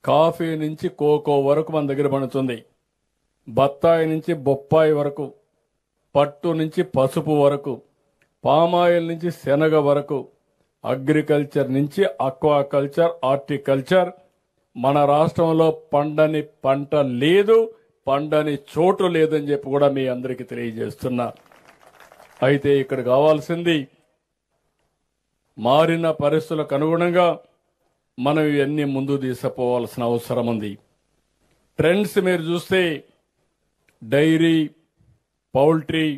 Speaker 1: కాఫీ నుంచి కోకో వరకు మన దగ్గర పండుతుంది. బత్తాయి నుంచి బొప్పాయి వరకు, పట్టు నుంచి పసుపు వరకు, పామాయిల్ నుంచి శనగ వరకు, అగ్రికల్చర్ నుంచి అక్వాకల్చర్, హార్టికల్చర్. మన రాష్ట్రంలో పండని పంట లేదు, పండని చోటు లేదని చెప్పి కూడా మీ అందరికీ తెలియజేస్తున్నా. అయితే ఇక్కడ కావాల్సింది మారిన పరిస్థితులకు అనుగుణంగా మనం ఇవన్నీ ముందు తీసుకుపోవాల్సిన అవసరం ఉంది. ట్రెండ్స్ మీరు చూస్తే డైరీ, పౌల్ట్రీ,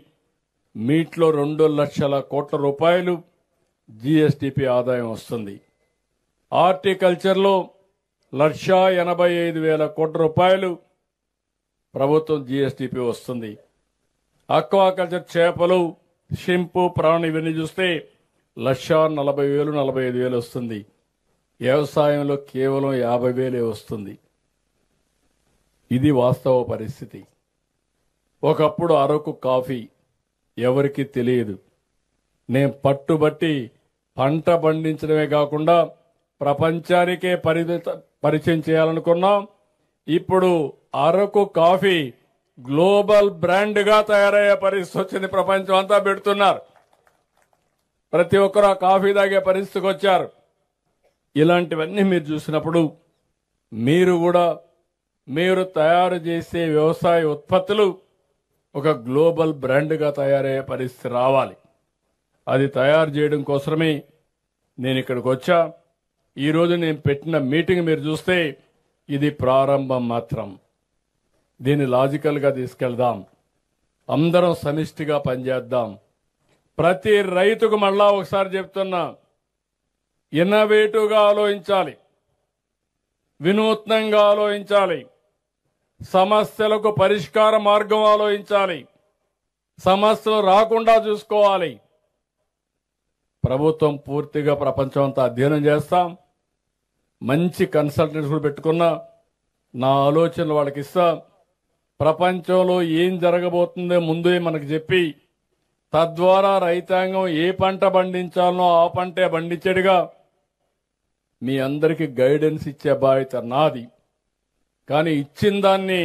Speaker 1: మీట్లో 2 లక్షల కోట్ల రూపాయలు జీఎస్టీపీ ఆదాయం వస్తుంది. హార్టికల్చర్లో 1,85,000 కోట్ల రూపాయలు ప్రభుత్వం జీఎస్టీపీ వస్తుంది. అక్వాకల్చర్ చేపలు, షింపు, ప్రాణి ఇవన్నీ చూస్తే 1,40,000 45,000 వస్తుంది. వ్యవసాయంలో కేవలం 50,000 వస్తుంది. ఇది వాస్తవ పరిస్థితి. ఒకప్పుడు అరకు కాఫీ ఎవరికి తెలియదు. నేను పట్టుబట్టి పంట పండించడమే కాకుండా ప్రపంచానికే పరిచయం చేయాలనుకున్నాం. ఇప్పుడు అరకు కాఫీ గ్లోబల్ బ్రాండ్ గా తయారయ్యే పరిస్థితి వచ్చింది. ప్రపంచం అంతా పెడుతున్నారు. ప్రతి ఒక్కరు ఆ కాఫీ తాగే పరిస్థితికి వచ్చారు. ఇలాంటివన్నీ మీరు చూసినప్పుడు మీరు తయారు చేసే వ్యవసాయ ఉత్పత్తులు ఒక గ్లోబల్ బ్రాండ్ గా తయారయ్యే పరిస్థితి రావాలి. అది తయారు చేయడం కోసమే నేను ఇక్కడికి వచ్చా. ఈరోజు నేను పెట్టిన మీటింగ్ మీరు చూస్తే ఇది ప్రారంభం మాత్రం. దీన్ని లాజికల్ గా తీసుకెళ్దాం. అందరం సమిష్టిగా పనిచేద్దాం. ప్రతి రైతుకు మళ్ళా ఒకసారి చెప్తున్నా, ఇన్నోవేటివ్గా ఆలోచించాలి, వినూత్నంగా ఆలోచించాలి, సమస్యలకు పరిష్కార మార్గం ఆలోచించాలి, సమస్యలు రాకుండా చూసుకోవాలి. ప్రభుత్వం పూర్తిగా ప్రపంచం అంతా అధ్యయనం చేస్తాం. మంచి కన్సల్టెంట్స్ కూడా పెట్టుకున్నా. నా ఆలోచనలు వాళ్ళకి ఇస్తా. ప్రపంచంలో ఏం జరగబోతుందో ముందే మనకు చెప్పి, తద్వారా రైతాంగం ఏ పంట పండించాలనో ఆ పంటే పండించేట్టుగా మీ అందరికీ గైడెన్స్ ఇచ్చే బాధ్యత నాది. కానీ ఇచ్చిన దాన్ని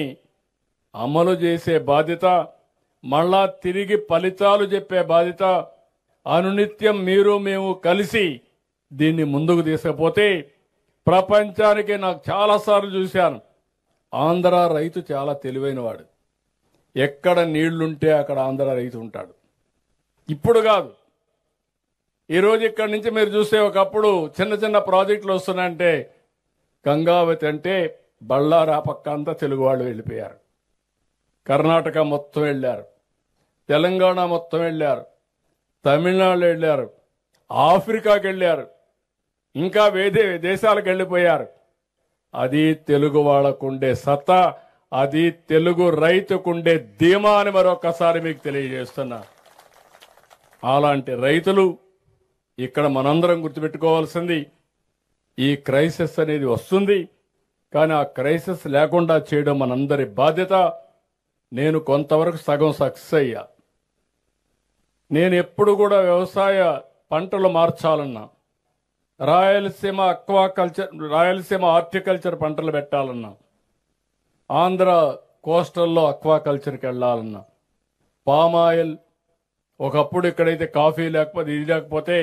Speaker 1: అమలు చేసే బాధ్యత, మళ్ళా తిరిగి ఫలితాలు చెప్పే బాధ్యత అనునిత్యం మీరు మేము కలిసి దీన్ని ముందుకు తీసుకుపోతే ప్రపంచానికి నాకు చాలాసార్లు చూశాను. ఆంధ్ర రైతు చాలా తెలివైనవాడు. ఎక్కడ నీళ్లుంటే అక్కడ ఆంధ్ర రైతు ఉంటాడు. ఇప్పుడు కాదు, ఈరోజు ఇక్కడి నుంచి మీరు చూస్తే ఒకప్పుడు చిన్న చిన్న ప్రాజెక్టులు వస్తున్నాయంటే గంగావతి అంటే బళ్ళారా పక్క అంతా తెలుగు వాళ్ళు వెళ్ళిపోయారు. కర్ణాటక మొత్తం వెళ్ళారు, తెలంగాణ మొత్తం వెళ్ళారు, తమిళనాడు వెళ్ళారు, ఆఫ్రికాకి వెళ్ళారు, ఇంకా వేరే దేశాలకు వెళ్ళిపోయారు. అది తెలుగు వాళ్ళకుండే సత్తా, అది తెలుగు రైతుకుండే ధీమా అని మరొకసారి మీకు తెలియజేస్తున్నా. అలాంటి రైతులు ఇక్కడ మనందరం గుర్తుపెట్టుకోవాల్సింది, ఈ క్రైసిస్ అనేది వస్తుంది, కానీ ఆ క్రైసిస్ లేకుండా చేయడం మనందరి బాధ్యత. నేను కొంతవరకు సగం సక్సెస్ అయ్యా. నేను ఎప్పుడు కూడా వ్యవసాయ పంటలు మార్చాలన్నా, రాయలసీమ అక్వాకల్చర్, రాయలసీమ హార్టికల్చర్ పంటలు పెట్టాలన్నా, ఆంధ్ర కోస్టల్లో అక్వాకల్చర్కి వెళ్ళాలన్నా, పామాయిల్, ఒకప్పుడు ఇక్కడైతే కాఫీ లేకపోతే ఇది లేకపోతే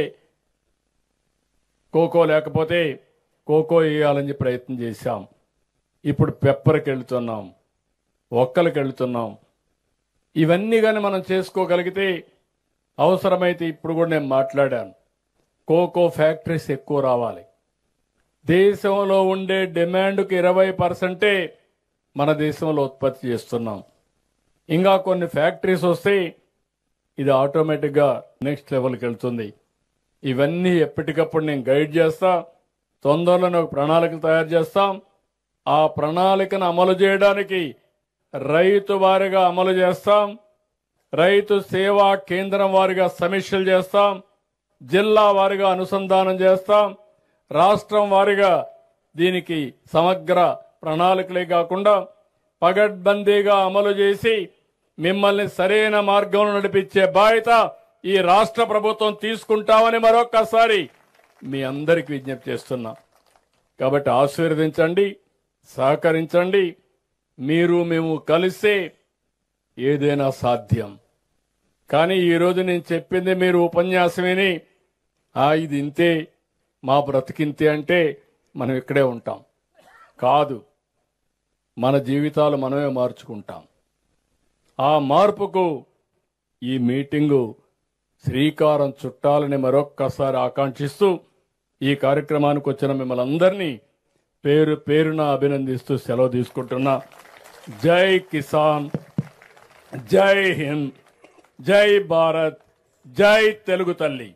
Speaker 1: కోకో లేకపోతే కోకో వేయాలని ప్రయత్నం చేశాం. ఇప్పుడు పెప్పర్కి వెళ్తున్నాం, ఒక్కలకి వెళ్తున్నాం. ఇవన్నీ కానీ మనం చేసుకోగలిగితే, అవసరమైతే ఇప్పుడు కూడా నేను మాట్లాడాను, కోకో ఫ్యాక్టరీస్ ఎక్కువ రావాలి. దేశంలో ఉండే డిమాండ్కు 20% మన దేశంలో ఉత్పత్తి చేస్తున్నాం. ఇంకా కొన్ని ఫ్యాక్టరీస్ వస్తే ఇది ఆటోమేటిక్గా నెక్స్ట్ లెవెల్కి వెళ్తుంది. ఇవన్నీ ఎప్పటికప్పుడు నేను గైడ్ చేస్తా. తొందరలోనే ఒక ప్రణాళికలు తయారు చేస్తాం. ఆ ప్రణాళికను అమలు చేయడానికి రైతు వారిగా అమలు చేస్తాం. రైతు సేవా కేంద్రం వారిగా సమీక్షలు చేస్తాం. జిల్లా వారిగా అనుసంధానం చేస్తాం. రాష్ట్రం వారిగా దీనికి సమగ్ర ప్రణాళికలే కాకుండా పగడ్బందీగా అమలు చేసి మిమ్మల్ని సరైన మార్గంలో నడిపించే బాధ్యత ఈ రాష్ట్ర ప్రభుత్వం తీసుకుంటామని మరొక్కసారి మీ అందరికీ విజ్ఞప్తి చేస్తున్నా. కాబట్టి ఆశీర్వదించండి, సహకరించండి. మీరు మేము కలిసే ఏదైనా సాధ్యం. కానీ ఈరోజు నేను చెప్పింది మీరు ఉపన్యాసం విని ఇది ఇంతే, మా బ్రతికింతే అంటే మనం ఇక్కడే ఉంటాం. కాదు, మన జీవితాలు మనమే మార్చుకుంటాం. ఆ మార్పుకు ఈ మీటింగు శ్రీకారం చుట్టాలని మరొక్కసారి ఆకాంక్షిస్తూ ఈ కార్యక్రమానికి వచ్చిన మిమ్మల్ని అందరినీ పేరు పేరున అభినందిస్తూ సెలవు తీసుకుంటున్నా. జై కిసాన్, జై హింద్, జై భారత్, జై తెలుగు తల్లి.